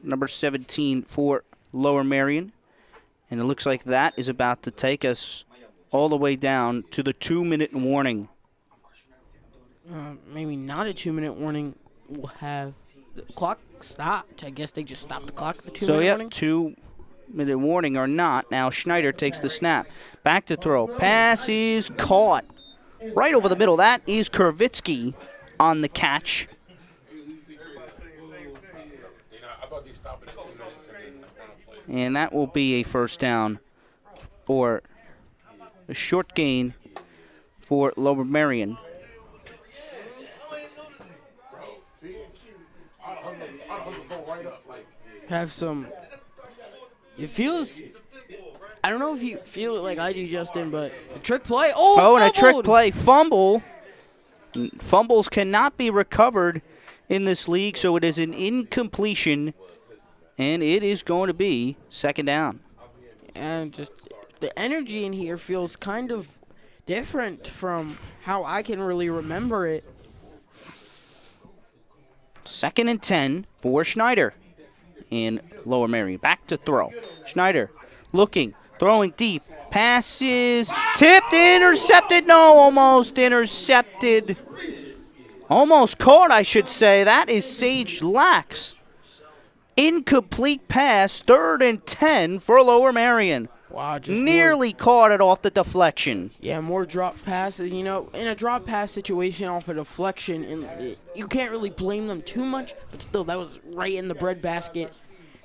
Speaker 2: number 17 for Lower Merion. And it looks like that is about to take us all the way down to the 2-minute warning.
Speaker 3: Maybe not a 2-minute warning. We'll have the clock stopped. I guess they just stopped the clock at the 2-minute warning.
Speaker 2: 2-minute warning or not. Now Schneider takes the snap. Back to throw. Pass is caught. Right over the middle. That is Kurvitsky on the catch. And that will be a first down or a short gain for Lower Merion.
Speaker 3: Have some. It feels. I don't know if you feel it like I do, Justin, but a trick play. Oh,
Speaker 2: and a trick play. Fumble. Fumbles cannot be recovered in this league, so it is an incompletion, and it is going to be 2nd down.
Speaker 3: And just the energy in here feels kind of different from how I can really remember it.
Speaker 2: 2nd and 10 for Schneider in Lower Merion. Back to throw. Schneider looking, throwing deep. Passes tipped, intercepted. No, almost intercepted. Almost caught, I should say. That is Sage Lax. Incomplete pass, 3rd and 10 for Lower Merion.
Speaker 3: Wow, just
Speaker 2: nearly caught it off the deflection.
Speaker 3: Yeah, more drop passes. You know, in a drop pass situation off a deflection, and you can't really blame them too much, but still, that was right in the breadbasket.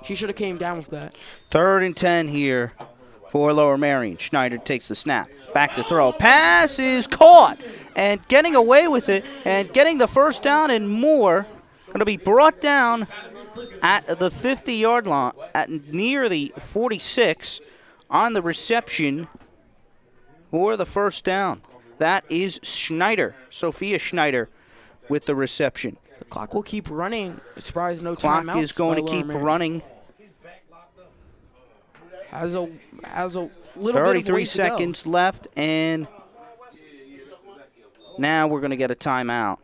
Speaker 3: She should have came down with that.
Speaker 2: 3rd and 10 here for Lower Merion. Schneider takes the snap. Back to throw. Pass is caught. And getting away with it and getting the first down and more. Going to be brought down at the 50-yard line, at near the 46 on the reception for the first down. That is Schneider, Sophia Schneider, with the reception.
Speaker 3: The clock will keep running. It's surprised no
Speaker 2: clock
Speaker 3: timeouts.
Speaker 2: Is going to keep running.
Speaker 3: Has a little
Speaker 2: 33 seconds left, and now we're going to get a timeout.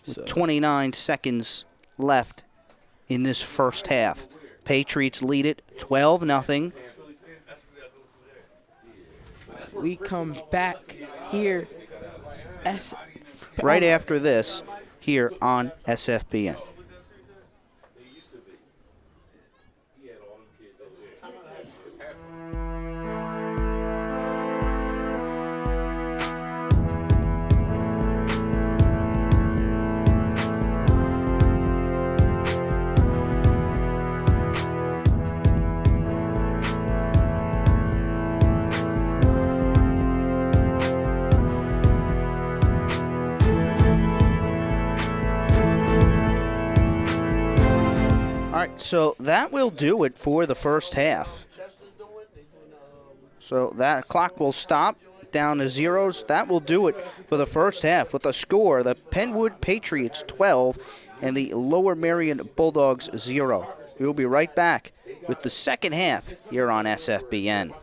Speaker 2: With 29 seconds left in this first half. Patriots lead it 12-0.
Speaker 3: We come back here
Speaker 2: right after this here on SFBN. So that will do it for the first half. So that clock will stop down to zeros. That will do it for the first half with a score: the Penwood Patriots 12 and the Lower Merion Bulldogs 0. We will be right back with the second half here on SFBN.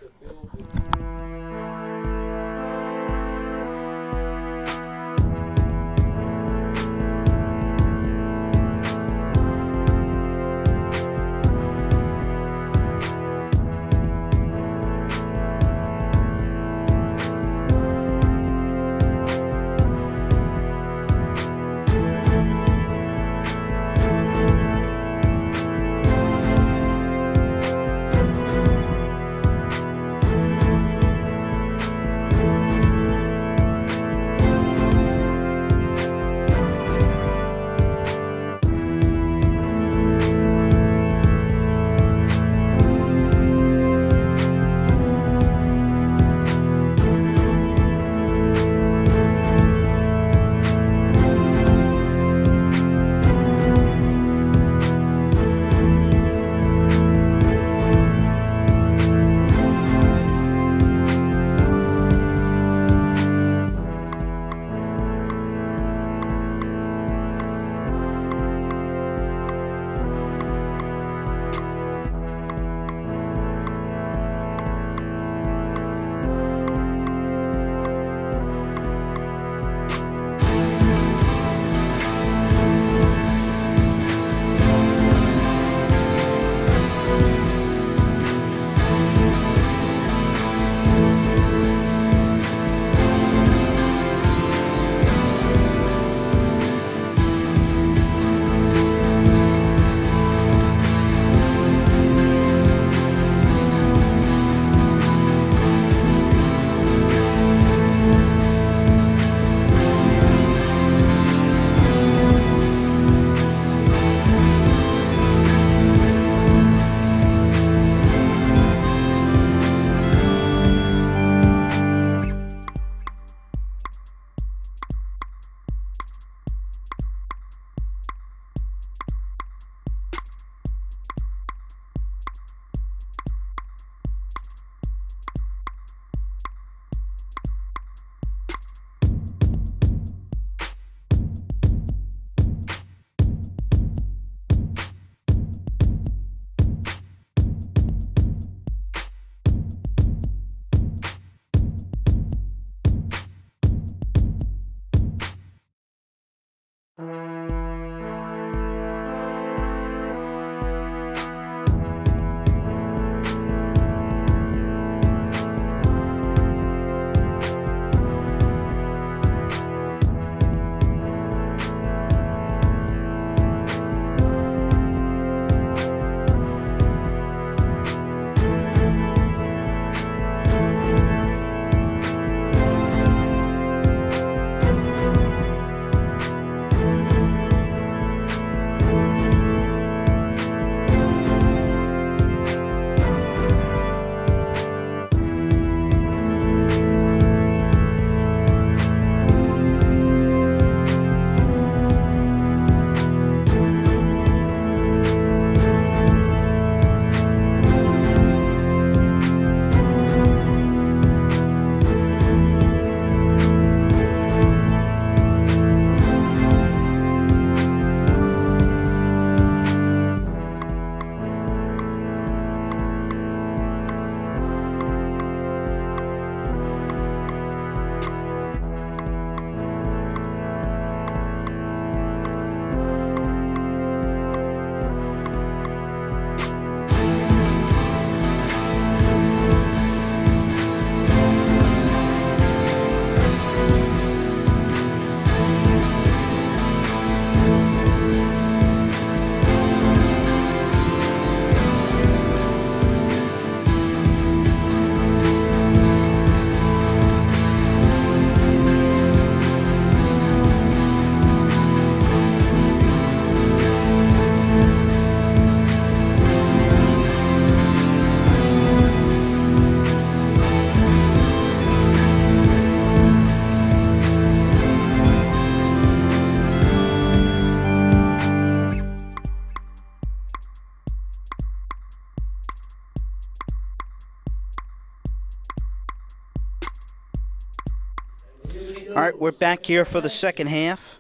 Speaker 2: All right, we're back here for the second half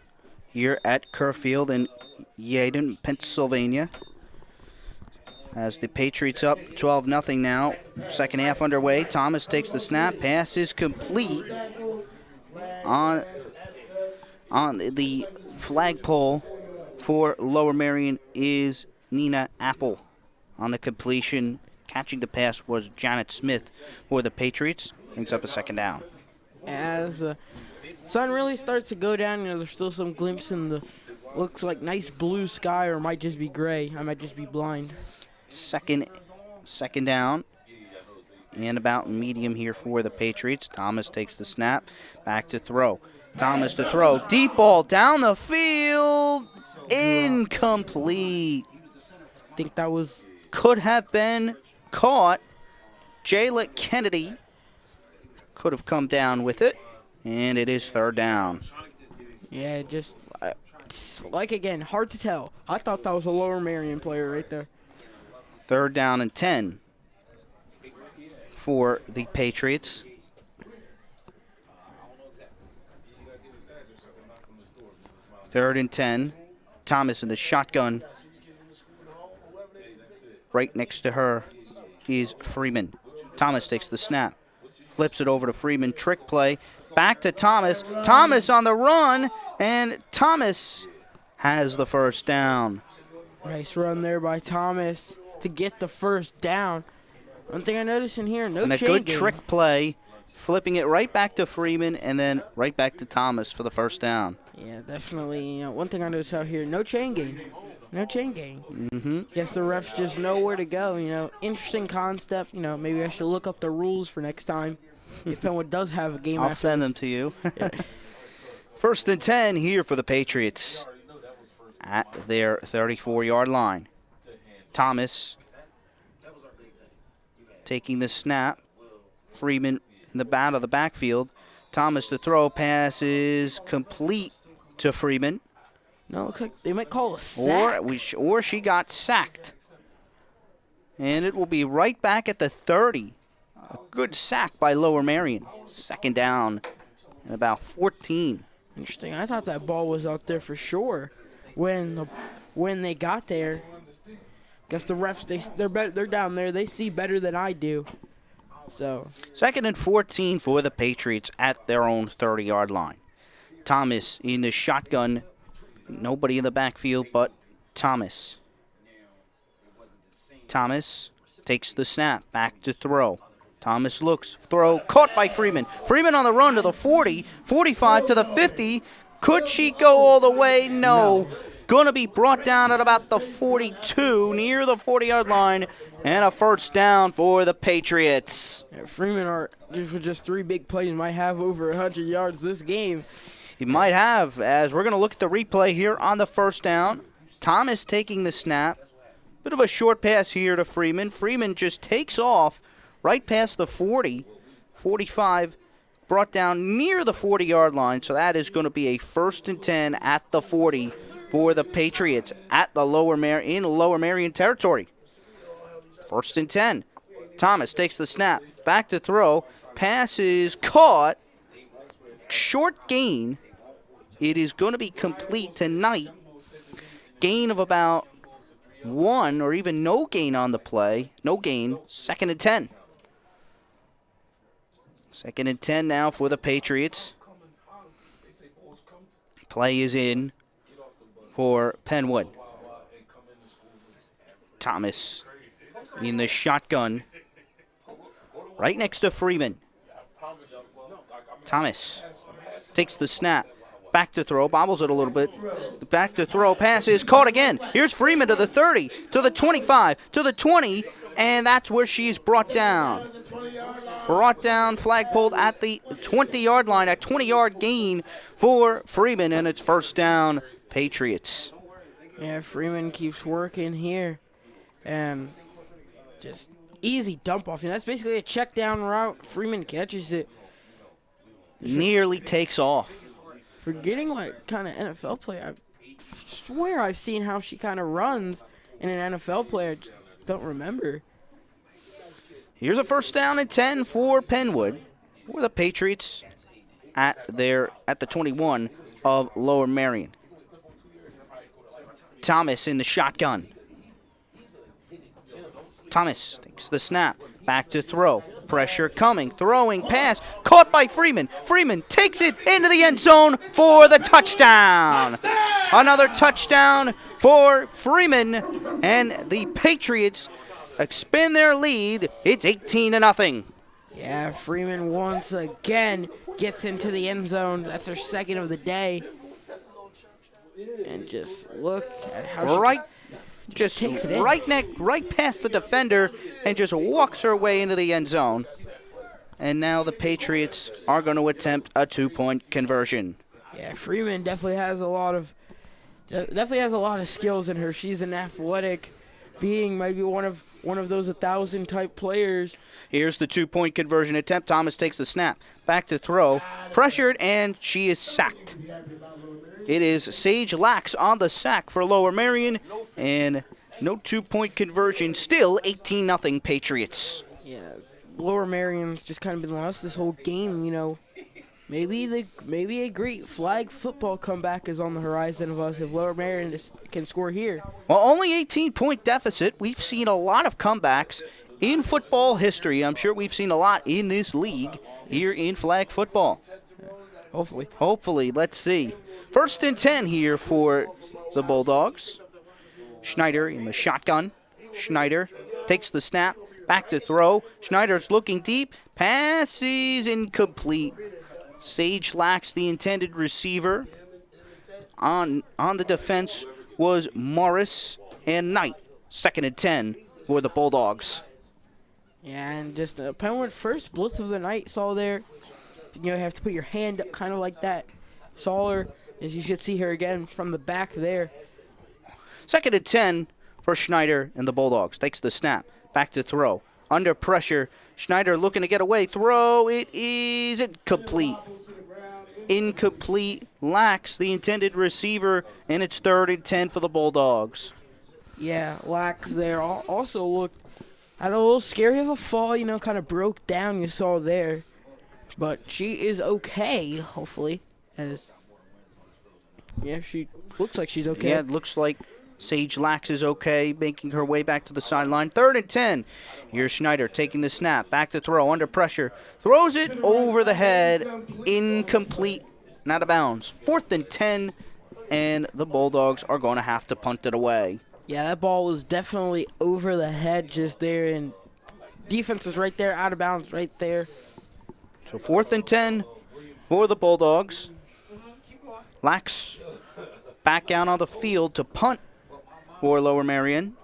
Speaker 2: here at Kerr Field in Yeadon, Pennsylvania. As the Patriots up 12-0 now. Second half underway. Thomas takes the snap. Pass is complete on the flagpole for Lower Merion is Nina Apple. On the completion, catching the pass was Janet Smith for the Patriots. Brings up a second down.
Speaker 3: As the sun really starts to go down, there's still some glimpse in the looks like nice blue sky, or it might just be gray. I might just be blind.
Speaker 2: Second down and about medium here for the Patriots. Thomas takes the snap, back to throw. Thomas to throw, deep ball down the field, incomplete.
Speaker 3: I think that was
Speaker 2: could have been caught. Jayla Kennedy could have come down with it, and it is third down.
Speaker 3: Yeah, just like again, hard to tell. I thought that was a Lower Merion player right there.
Speaker 2: Third down and 10 for the Patriots. Third and 10. Thomas in the shotgun. Right next to her is Freeman. Thomas takes the snap. Flips it over to Freeman. Trick play. Back to Thomas. Thomas on the run. And Thomas has the first down.
Speaker 3: Nice run there by Thomas to get the first down. One thing I noticed in here, no
Speaker 2: and a
Speaker 3: chain
Speaker 2: good
Speaker 3: game.
Speaker 2: trick play, flipping it right back to Freeman and then right back to Thomas for the first down.
Speaker 3: Yeah, definitely. One thing I noticed out here, no chain game. No chain game.
Speaker 2: Mm-hmm.
Speaker 3: Guess the refs just know where to go. Interesting concept. Maybe I should look up the rules for next time. If Penwood does have a game,
Speaker 2: I'll send them to you.
Speaker 3: Yeah.
Speaker 2: First and 10 here for the Patriots at their 34-yard line. Thomas taking the snap. Freeman in the bat of the backfield. Thomas to throw. Pass is complete to Freeman.
Speaker 3: No, it looks like they might call a sack.
Speaker 2: Or she got sacked. And it will be right back at the 30. A good sack by Lower Merion. Second down and about 14.
Speaker 3: Interesting. I thought that ball was out there for sure when they got there. Guess the refs they're down there. They see better than I do. So
Speaker 2: second and 14 for the Patriots at their own 30-yard line. Thomas in the shotgun. Nobody in the backfield but Thomas. Thomas takes the snap. Back to throw. Thomas looks. Throw. Caught by Freeman. Freeman on the run to the 40. 45 to the 50. Could she go all the way? No. Going to be brought down at about the 42, near the 40-yard line, and a first down for the Patriots.
Speaker 3: Yeah, Freeman with just three big plays might have over 100 yards this game.
Speaker 2: He might have, as we're going to look at the replay here on the first down. Thomas taking the snap. Bit of a short pass here to Freeman. Freeman just takes off right past the 40, 45, brought down near the 40-yard line. So that is going to be a first and 10 at the 40 for the Patriots at the Lower Merion territory. First and 10. Thomas takes the snap. Back to throw. Pass is caught. Short gain. It is going to be complete tonight. Gain of about 1 or even no gain on the play. No gain. Second and 10. Second and 10 now for the Patriots. Play is in for Penwood. Thomas in the shotgun. Right next to Freeman. Thomas takes the snap. Back to throw. Bobbles it a little bit. Back to throw. Pass is caught again. Here's Freeman to the 30, to the 25, to the 20, and that's where she's brought down. Brought down, flagpole at the 20-yard line. A 20-yard gain for Freeman, and it's first down, Patriots.
Speaker 3: Yeah, Freeman keeps working here. And just easy dump off. And that's basically a check down route. Freeman catches it.
Speaker 2: Nearly takes off.
Speaker 3: Forgetting what kind of NFL player, I swear I've seen how she kind of runs in an NFL player. I just don't remember.
Speaker 2: Here's a first down and 10 for Penwood, for the Patriots at the 21 of Lower Merion. Thomas in the shotgun. Thomas takes the snap. Back to throw. Pressure coming. Throwing pass. Caught by Freeman. Freeman takes it into the end zone for the touchdown. Another touchdown for Freeman. And the Patriots expand their lead. It's 18-0.
Speaker 3: Yeah, Freeman once again gets into the end zone. That's her second of the day. And just look at how she just takes it in.
Speaker 2: Right past the defender and just walks her way into the end zone. And now the Patriots are going to attempt a 2-point conversion.
Speaker 3: Yeah, Freeman definitely has a lot of skills in her. She's an athletic being, maybe one of those 1,000 type players.
Speaker 2: Here's the 2-point conversion attempt. Thomas takes the snap. Back to throw. Pressured, and she is sacked. It is Sage Lax on the sack for Lower Merion, and no 2-point conversion. Still 18-0 Patriots.
Speaker 3: Yeah, Lower Merion's just kind of been lost this whole game, you know. Maybe a great flag football comeback is on the horizon of us if Lower Merion can score here.
Speaker 2: Well, only 18-point deficit. We've seen a lot of comebacks in football history. I'm sure we've seen a lot in this league here in flag football. Hopefully. Let's see. 1st and 10 here for the Bulldogs. Schneider in the shotgun. Schneider takes the snap. Back to throw. Schneider's looking deep. Pass is incomplete. Sage Lax, the intended receiver. On the defense was Morris and Knight. 2nd and 10 for the Bulldogs.
Speaker 3: Yeah, and just Penwood first blitz of the night. Saw there. You have to put your hand up kind of like that. Saw her, as you should see her again from the back there.
Speaker 2: 2nd and 10 for Schneider and the Bulldogs. Takes the snap. Back to throw. Under pressure. Schneider looking to get away. Throw. It is incomplete. Incomplete. Lax, the intended receiver, and it's 3rd and 10 for the Bulldogs.
Speaker 3: Yeah, Lax there also looked had a little scary of a fall, you know, kind of broke down, you saw there. But she is okay, hopefully. She looks like she's okay.
Speaker 2: Yeah, it looks like Sage Lax is okay, making her way back to the sideline. 3rd and 10. Here's Schneider taking the snap. Back to throw, under pressure. Throws it over the head. Incomplete. Not out of bounds. 4th and 10, and the Bulldogs are going to have to punt it away.
Speaker 3: Yeah, that ball was definitely over the head just there, and defense is right there, out of bounds right there.
Speaker 2: So 4th and 10 for the Bulldogs. Lax back out on the field to punt for Lower Merion.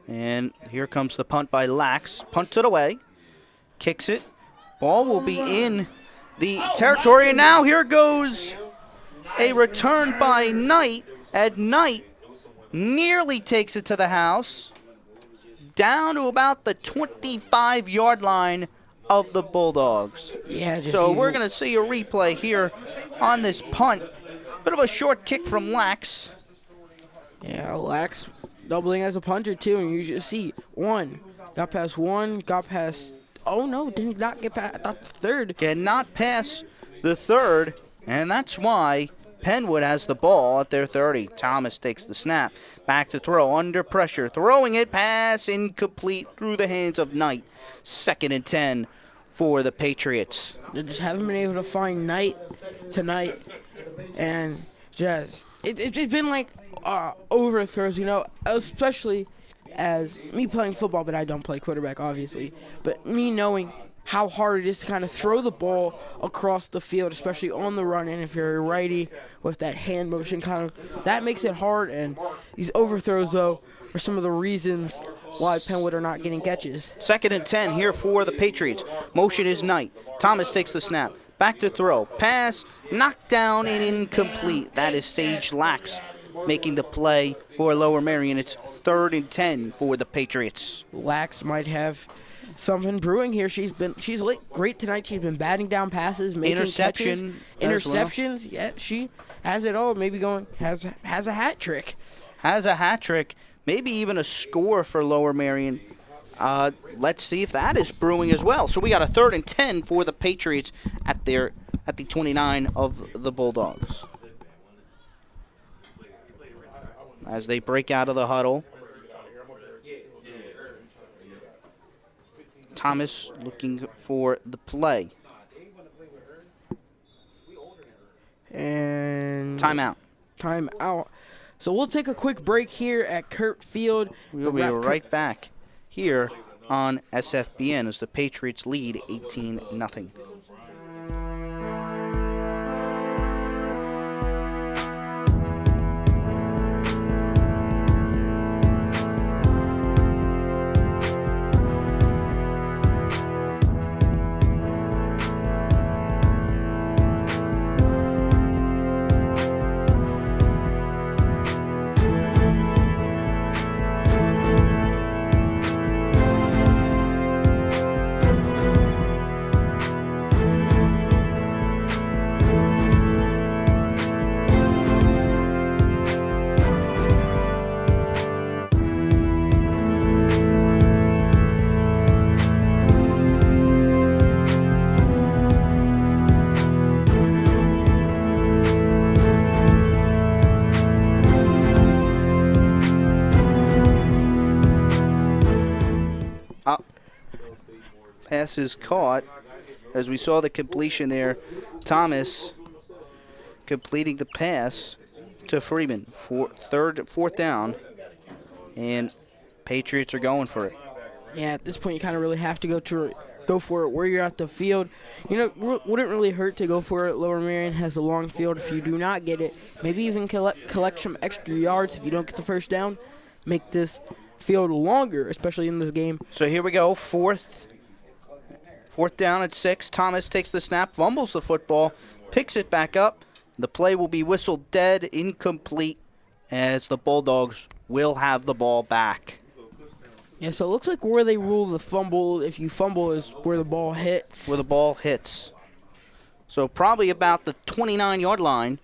Speaker 2: And here comes the punt by Lax. Punts it away. Kicks it. Ball will be in the territory. And now here goes a return by Knight. And Knight nearly takes it to the house. Down to about the 25-yard line of the Bulldogs.
Speaker 3: Yeah,
Speaker 2: so we're going to see a replay here on this punt. Bit of a short kick from Lax.
Speaker 3: Yeah, Lax doubling as a punter, too. And you just see got past, oh no, did not get past, I thought the third.
Speaker 2: Cannot pass the third, and that's why Penwood has the ball at their 30. Thomas takes the snap. Back to throw, under pressure. Throwing it, pass incomplete through the hands of Knight. 2nd and 10 for the Patriots.
Speaker 3: They just haven't been able to find Knight tonight. And just, it's just been like overthrows, you know, especially as me playing football, but I don't play quarterback, obviously. But me knowing how hard it is to kind of throw the ball across the field, especially on the run, and if you're a righty with that hand motion that makes it hard. And these overthrows, though, are some of the reasons why Penwood are not getting catches.
Speaker 2: 2nd and 10 here for the Patriots. Motion is Knight. Thomas takes the snap. Back to throw. Pass, knocked down and incomplete. That is Sage Lax making the play for Lower Merion. It's 3rd and 10 for the Patriots.
Speaker 3: Lax might have something brewing here. She's looked great tonight. She's been batting down passes, making catches. Interceptions. Well. Yeah, she has it all. Maybe has a hat trick.
Speaker 2: has a hat trick, maybe even a score for Lower Merion. Let's see if that is brewing as well. So we got a 3rd and 10 for the Patriots at the 29 of the Bulldogs. As they break out of the huddle. Thomas looking for the play.
Speaker 3: And
Speaker 2: timeout.
Speaker 3: Timeout. So we'll take a quick break here at Kurt Field.
Speaker 2: We'll be right back here on SFBN as the Patriots lead 18-0. Pass is caught. As we saw the completion there, Thomas completing the pass to Freeman. 4th down, and Patriots are going for it.
Speaker 3: Yeah, at this point you kind of really have to go for it where you're at the field. You know, wouldn't really hurt to go for it. Lower Merion has a long field. If you do not get it, maybe even collect some extra yards. If you don't get the first down, make this field longer, especially in this game.
Speaker 2: So here we go, 4th down at 6. Thomas takes the snap, fumbles the football, picks it back up. The play will be whistled dead, incomplete, as the Bulldogs will have the ball back.
Speaker 3: Yeah, so it looks like where they rule the fumble, if you fumble, is where the ball hits.
Speaker 2: Where the ball hits. So probably about the 29-yard line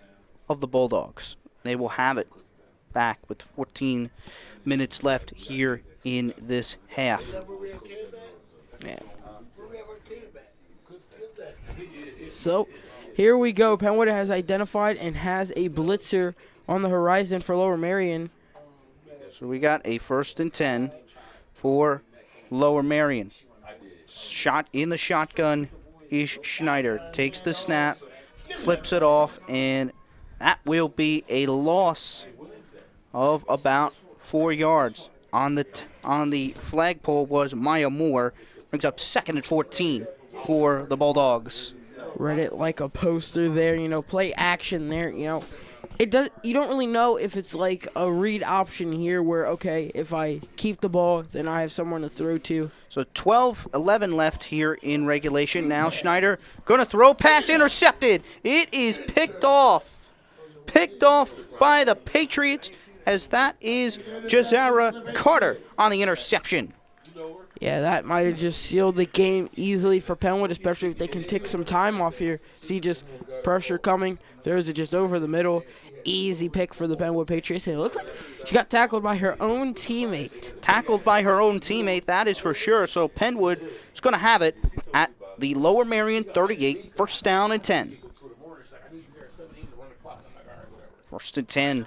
Speaker 2: of the Bulldogs. They will have it back with 14 minutes left here in this half.
Speaker 3: Man. So here we go. Penwood has identified and has a blitzer on the horizon for Lower Merion.
Speaker 2: So we got a 1st and 10 for Lower Merion. Shot in the shotgun. Ish Schneider takes the snap, flips it off, and that will be a loss of about 4 yards. On the flagpole was Maya Moore. Brings up 2nd and 14 for the Bulldogs.
Speaker 3: Read it like a poster there, play action there, You don't really know if it's like a read option here where, okay, if I keep the ball, then I have someone to throw to.
Speaker 2: So 12-11 left here in regulation. Now Schneider going to throw, pass intercepted. It is picked off. Picked off by the Patriots, as that is Jazara Carter on the interception.
Speaker 3: Yeah, that might have just sealed the game easily for Penwood, especially if they can take some time off here. See just pressure coming. Throws it just over the middle. Easy pick for the Penwood Patriots. And it looks like she got tackled by her own teammate.
Speaker 2: Tackled by her own teammate, that is for sure. So Penwood is going to have it at the Lower Merion 38, 1st down and 10. 1st and 10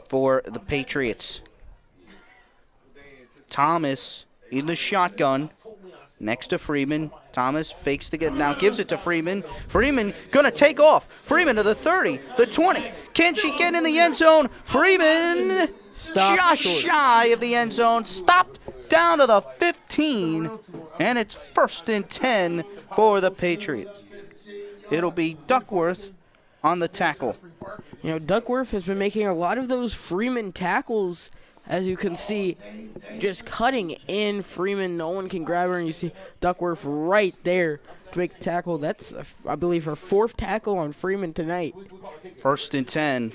Speaker 2: for the Patriots. Thomas in the shotgun next to Freeman. Thomas fakes to get, now gives it to Freeman. Freeman gonna take off. Freeman to the 30, the 20. Can she get in the end zone? Freeman just shy of the end zone. Stopped down to the 15, and it's 1st and 10 for the Patriots. It'll be Duckworth on the tackle.
Speaker 3: Duckworth has been making a lot of those Freeman tackles. As you can see, just cutting in Freeman. No one can grab her, and you see Duckworth right there to make the tackle. That's, I believe, her 4th tackle on Freeman tonight.
Speaker 2: 1st and 10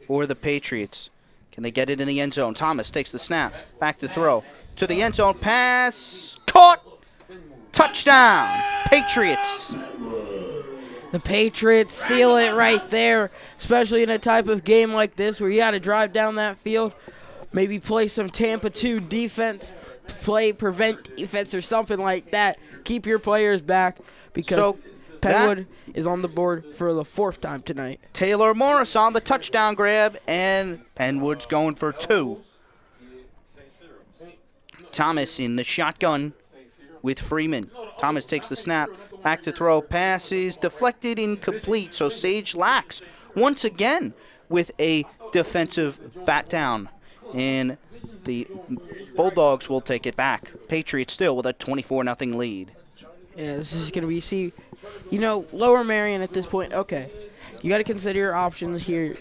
Speaker 2: for the Patriots. Can they get it in the end zone? Thomas takes the snap. Back to throw. To the end zone. Pass. Caught. Touchdown. Patriots.
Speaker 3: The Patriots seal it right there, especially in a type of game like this where you got to drive down that field. maybe play some Tampa 2 defense, play prevent defense or something like that. Keep your players back because Penwood is on the board for the 4th time tonight.
Speaker 2: Taylor Morris on the touchdown grab, and Penwood's going for 2. Thomas in the shotgun with Freeman. Thomas takes the snap, back to throw, passes deflected, incomplete. So Sage Lax once again with a defensive bat down, and the Bulldogs will take it back. Patriots still with a 24-0 lead.
Speaker 3: Yeah, this is going to be, Lower Merion at this point, okay. You got to consider your options here.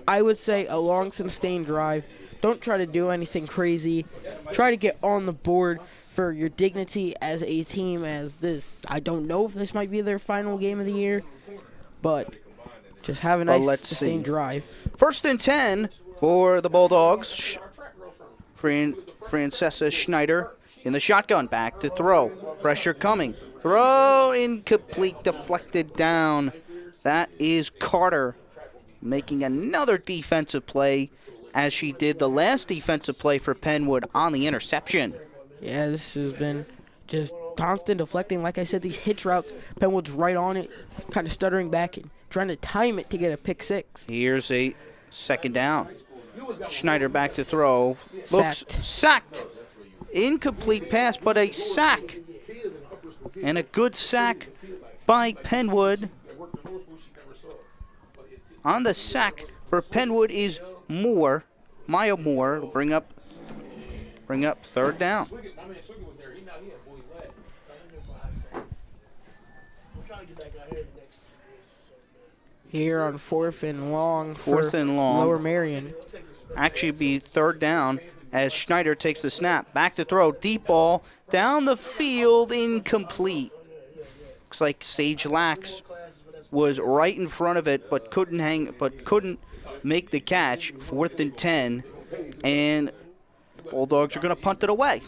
Speaker 3: I would say a long, sustained drive. Don't try to do anything crazy. Try to get on the board for your dignity as a team as this. I don't know if this might be their final game of the year, but just have a nice, sustained drive.
Speaker 2: 1st and 10 for the Bulldogs. Francesa Schneider in the shotgun, back to throw. Pressure coming. Throw incomplete, deflected down. That is Carter making another defensive play, as she did the last defensive play for Penwood on the interception.
Speaker 3: Yeah, this has been just constant deflecting. Like I said, these hitch routes, Penwood's right on it, kind of stuttering back and trying to time it to get a pick 6.
Speaker 2: Here's a 2nd down. Schneider back to throw. Sacked. Incomplete pass, but a sack. And a good sack by Penwood. On the sack for Penwood is Moore. Maya Moore will bring up 3rd down.
Speaker 3: Here on 4th and long
Speaker 2: for
Speaker 3: Lower Merion.
Speaker 2: Actually be 3rd down as Schneider takes the snap. Back to throw. Deep ball down the field, incomplete. Looks like Sage Lax was right in front of it, but couldn't make the catch. 4th and 10, and Bulldogs are going to punt it away.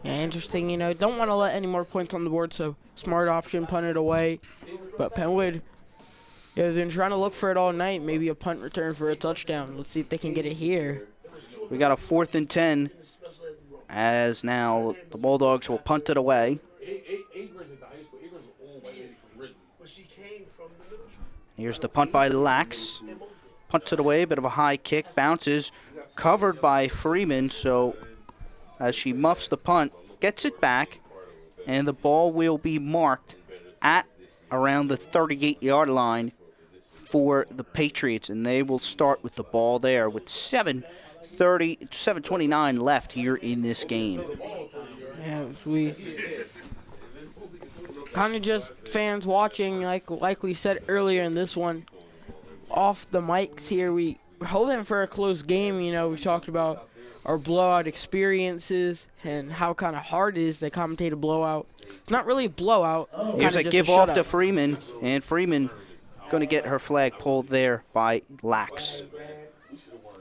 Speaker 3: Yeah, interesting. Don't want to let any more points on the board, so smart option, punt it away. But Penwood, they've been trying to look for it all night. Maybe a punt return for a touchdown. Let's see if they can get it here.
Speaker 2: We got a 4th and 10, as now the Bulldogs will punt it away. Here's the punt by Lax. Punts it away, bit of a high kick, bounces, covered by Freeman. So as she muffs the punt, gets it back, and the ball will be marked at around the 38-yard line for the Patriots, and they will start with the ball there with 7:29 left here in this game.
Speaker 3: Yeah, we kind of just fans watching, like we said earlier in this one, off the mics here. We're hoping for a close game. We've talked about our blowout experiences and how kind of hard it is to commentate a blowout. It's not really a blowout.
Speaker 2: Here's a give off to Freeman, and Freeman going to get her flag pulled there by Lax.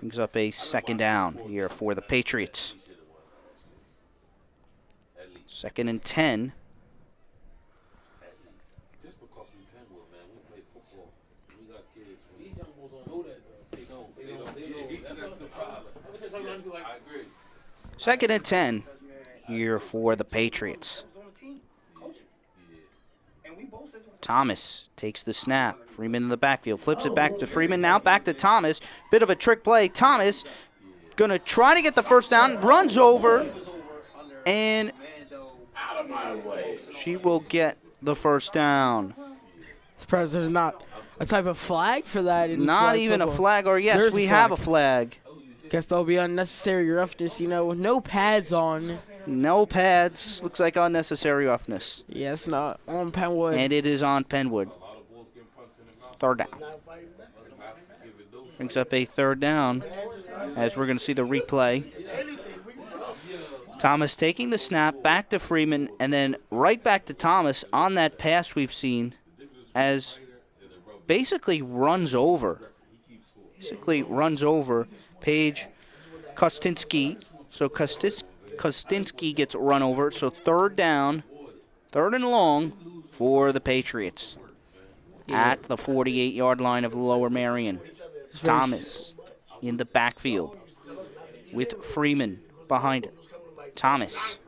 Speaker 2: Brings up a 2nd down here for the Patriots. 2nd and 10. Second and 10 here for the Patriots. Thomas takes the snap. Freeman in the backfield. Flips it back to Freeman. Now back to Thomas. Bit of a trick play. Thomas going to try to get the 1st down. Runs over. And she will get the 1st down.
Speaker 3: Surprised there's not a type of flag for that.
Speaker 2: Not even a flag. Or yes, we have a flag.
Speaker 3: Guess there'll be unnecessary roughness, with no pads on.
Speaker 2: No pads. Looks like unnecessary roughness.
Speaker 3: Yes, not on Penwood.
Speaker 2: And it is on Penwood. 3rd down. Brings up a 3rd down as we're going to see the replay. Thomas taking the snap, back to Freeman, and then right back to Thomas on that pass we've seen as basically runs over. Paige Kostinsky. So Kostinsky gets run over. So 3rd down, 3rd and long for the Patriots at the 48-yard line of Lower Merion. Thomas in the backfield. with Freeman behind him. Thomas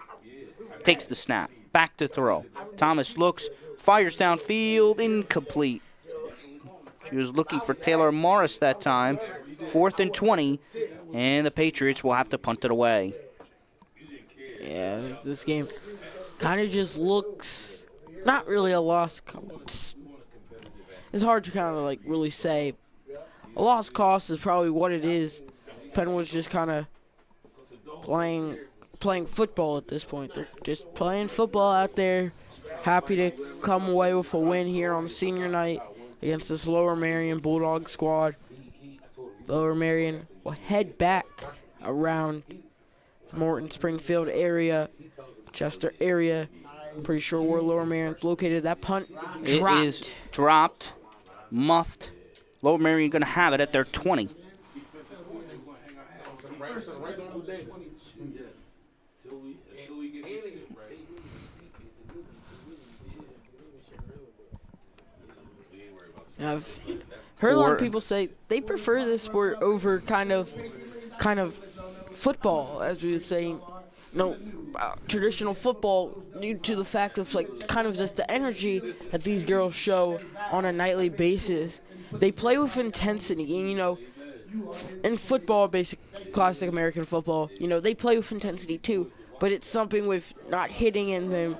Speaker 2: takes the snap. Back to throw. Thomas looks, fires downfield, incomplete. She was looking for Taylor Morris that time. 4th and 20, and the Patriots will have to punt it away.
Speaker 3: Yeah, this game kind of just looks not really a loss. It's hard to kind of like really say. A lost cause is probably what it is. Penwood's just kind of playing football at this point. They're just playing football out there. Happy to come away with a win here on senior night against this Lower Merion Bulldog squad. Lower Merion will head back around the Morton Springfield area, Chester area. Pretty sure where Lower Merion's located. That punt dropped.
Speaker 2: It is dropped, muffed. Lower Merion going to have it at their 20.
Speaker 3: I've heard a lot of people say they prefer this sport over kind of football, as we would say, traditional football, due to the fact of like kind of just the energy that these girls show on a nightly basis. They play with intensity, and in football, basic classic American football, they play with intensity too, but it's something with not hitting in them.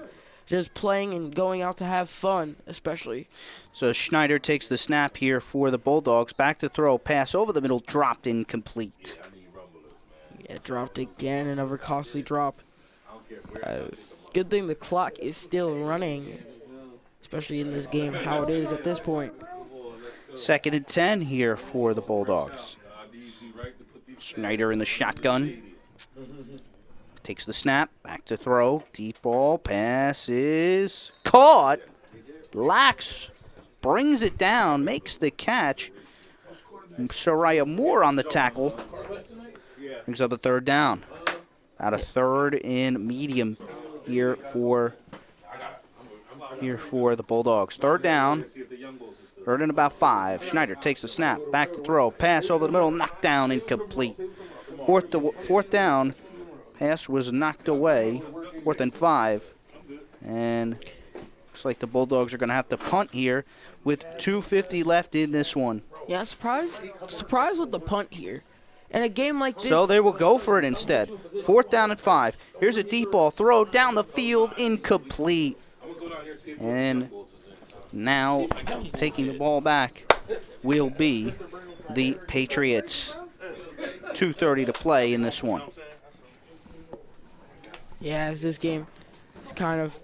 Speaker 3: Just playing and going out to have fun, especially.
Speaker 2: So Schneider takes the snap here for the Bulldogs. Back to throw. Pass over the middle. Dropped incomplete.
Speaker 3: Yeah, dropped again. Another costly drop. Good thing the clock is still running, especially in this game, how it is at this point.
Speaker 2: 2nd and 10 here for the Bulldogs. Schneider in the shotgun. Takes the snap, back to throw, deep ball, pass is caught. Lax brings it down, makes the catch. Soraya Moore on the tackle. Brings up the 3rd down. About a 3rd and medium here for the Bulldogs. 3rd down. 3rd and about 5. Schneider takes the snap, back to throw, pass over the middle, knocked down, incomplete. 4th down. Pass was knocked away. 4th and 5. And looks like the Bulldogs are going to have to punt here with 2:50 left in this one.
Speaker 3: Yeah, surprise with the punt here. In a game like this.
Speaker 2: So they will go for it instead. 4th down and 5. Here's a deep ball throw down the field, incomplete. And now taking the ball back will be the Patriots. 2:30 to play in this one.
Speaker 3: Yeah, as this game is kind of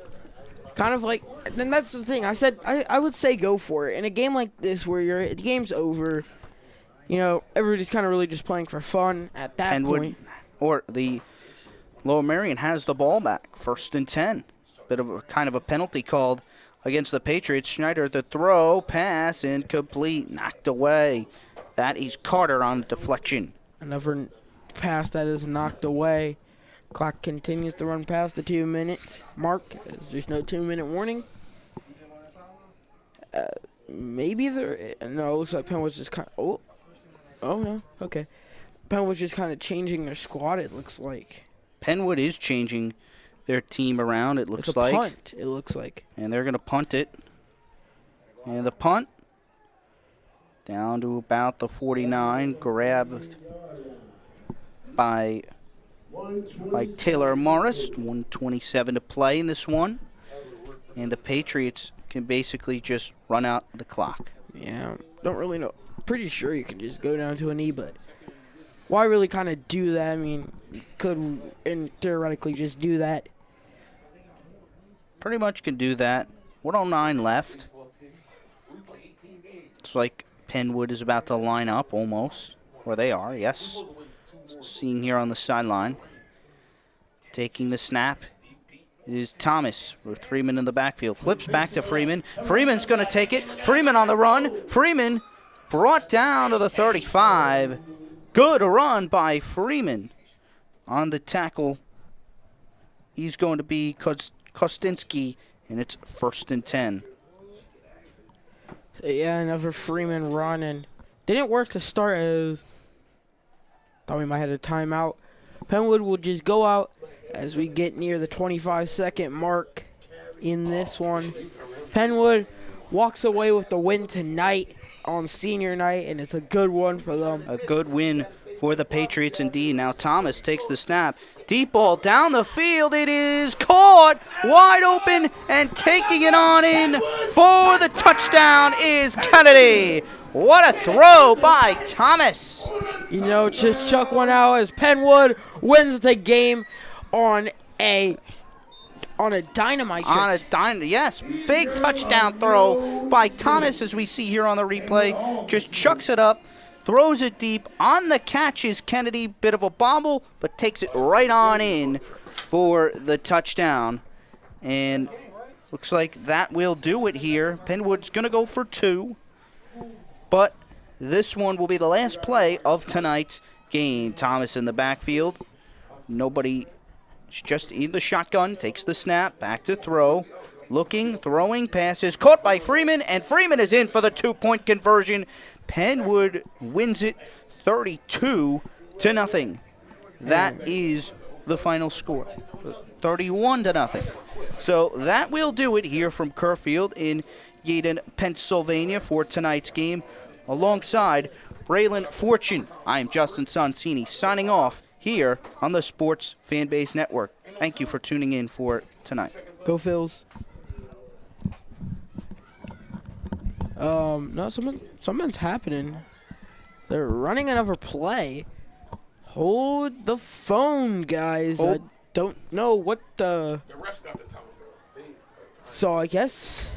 Speaker 3: like, and that's the thing. I said I would say go for it. In a game like this where the game's over, everybody's kind of really just playing for fun at that
Speaker 2: Penwood,
Speaker 3: point.
Speaker 2: Or the Lower Merion has the ball back. 1st and 10. Bit of a penalty called against the Patriots. Schneider the throw, pass incomplete, knocked away. That is Carter on deflection.
Speaker 3: Another pass that is knocked away. Clock continues to run past the 2-minute mark. There's no 2-minute warning. Maybe there. No, it looks like Penn was just kind of. Oh no. Okay. Penn was just kind of changing their squad. It looks like.
Speaker 2: Penwood is changing their team around. It looks
Speaker 3: it's a
Speaker 2: like.
Speaker 3: Punt. It looks like.
Speaker 2: And they're gonna punt it. And the punt down to about the 49. Grabbed by Taylor Morris. 1:27 to play in this one. And the Patriots can basically just run out the clock.
Speaker 3: Yeah, don't really know. Pretty sure you can just go down to a knee, but why really kind of do that? I mean, you could and theoretically just do that.
Speaker 2: Pretty much can do that. 1:09 left. It's like Penwood is about to line up almost. Or they are, yes. Seeing here on the sideline. Taking the snap is Thomas with Freeman in the backfield. Flips back to Freeman. Freeman's going to take it. Freeman on the run. Freeman brought down to the 35. Good run by Freeman. On the tackle, he's going to be Kostinski, and it's 1st and 10.
Speaker 3: So yeah, another Freeman run, and didn't work to start as. Thought we might have a timeout. Penwood will just go out as we get near the 25-second mark in this one. Penwood walks away with the win tonight on senior night, and it's a good one for them.
Speaker 2: A good win for the Patriots indeed. Now Thomas takes the snap. Deep ball down the field. It is caught wide open, and taking it on in for the touchdown is Kennedy. What a throw by Thomas.
Speaker 3: You know, just chuck one out as Penwood wins the game on a dynamite.
Speaker 2: Yes, big touchdown throw by Thomas, as we see here on the replay. Just chucks it up, throws it deep. On the catch is Kennedy. Bit of a bobble, but takes it right on in for the touchdown. And looks like that will do it here. Penwood's going to go for 2. But this one will be the last play of tonight's game. Thomas in the backfield. Nobody. It's just in the shotgun, takes the snap, back to throw. Looking, throwing, passes, caught by Freeman, and Freeman is in for the 2-point conversion. Penwood wins it 32-0. That is the final score, 31-0. So that will do it here from Kerr Field in Yeadon, Pennsylvania for tonight's game. Alongside Braylon Fortune, I'm Justin Sonsini signing off here on the Sports Fanbase Network. Thank you for tuning in for tonight.
Speaker 3: Go Phils. No, something's happening. They're running another play. Hold the phone, guys. I don't know what the refs got the time, bro. So I guess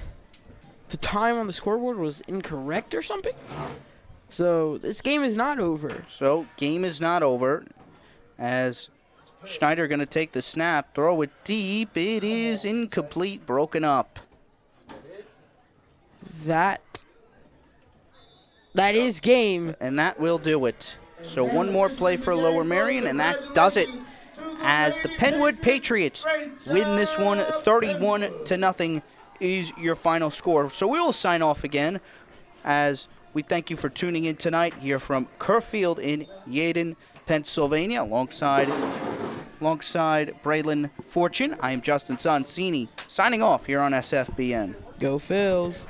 Speaker 3: the time on the scoreboard was incorrect or something. So this game is not over.
Speaker 2: So game is not over, as Schneider going to take the snap, throw it deep. It is incomplete, broken up.
Speaker 3: That is game.
Speaker 2: And that will do it. So one more play for Lower Merion, and that does it, as the Penwood Patriots win this one 31-0 is your final score. So we will sign off again, as we thank you for tuning in tonight here from Kerr Field in Yeadon, Pennsylvania, alongside Braylon Fortune. I am Justin Sonsini signing off here on SFBN.
Speaker 3: Go Phils.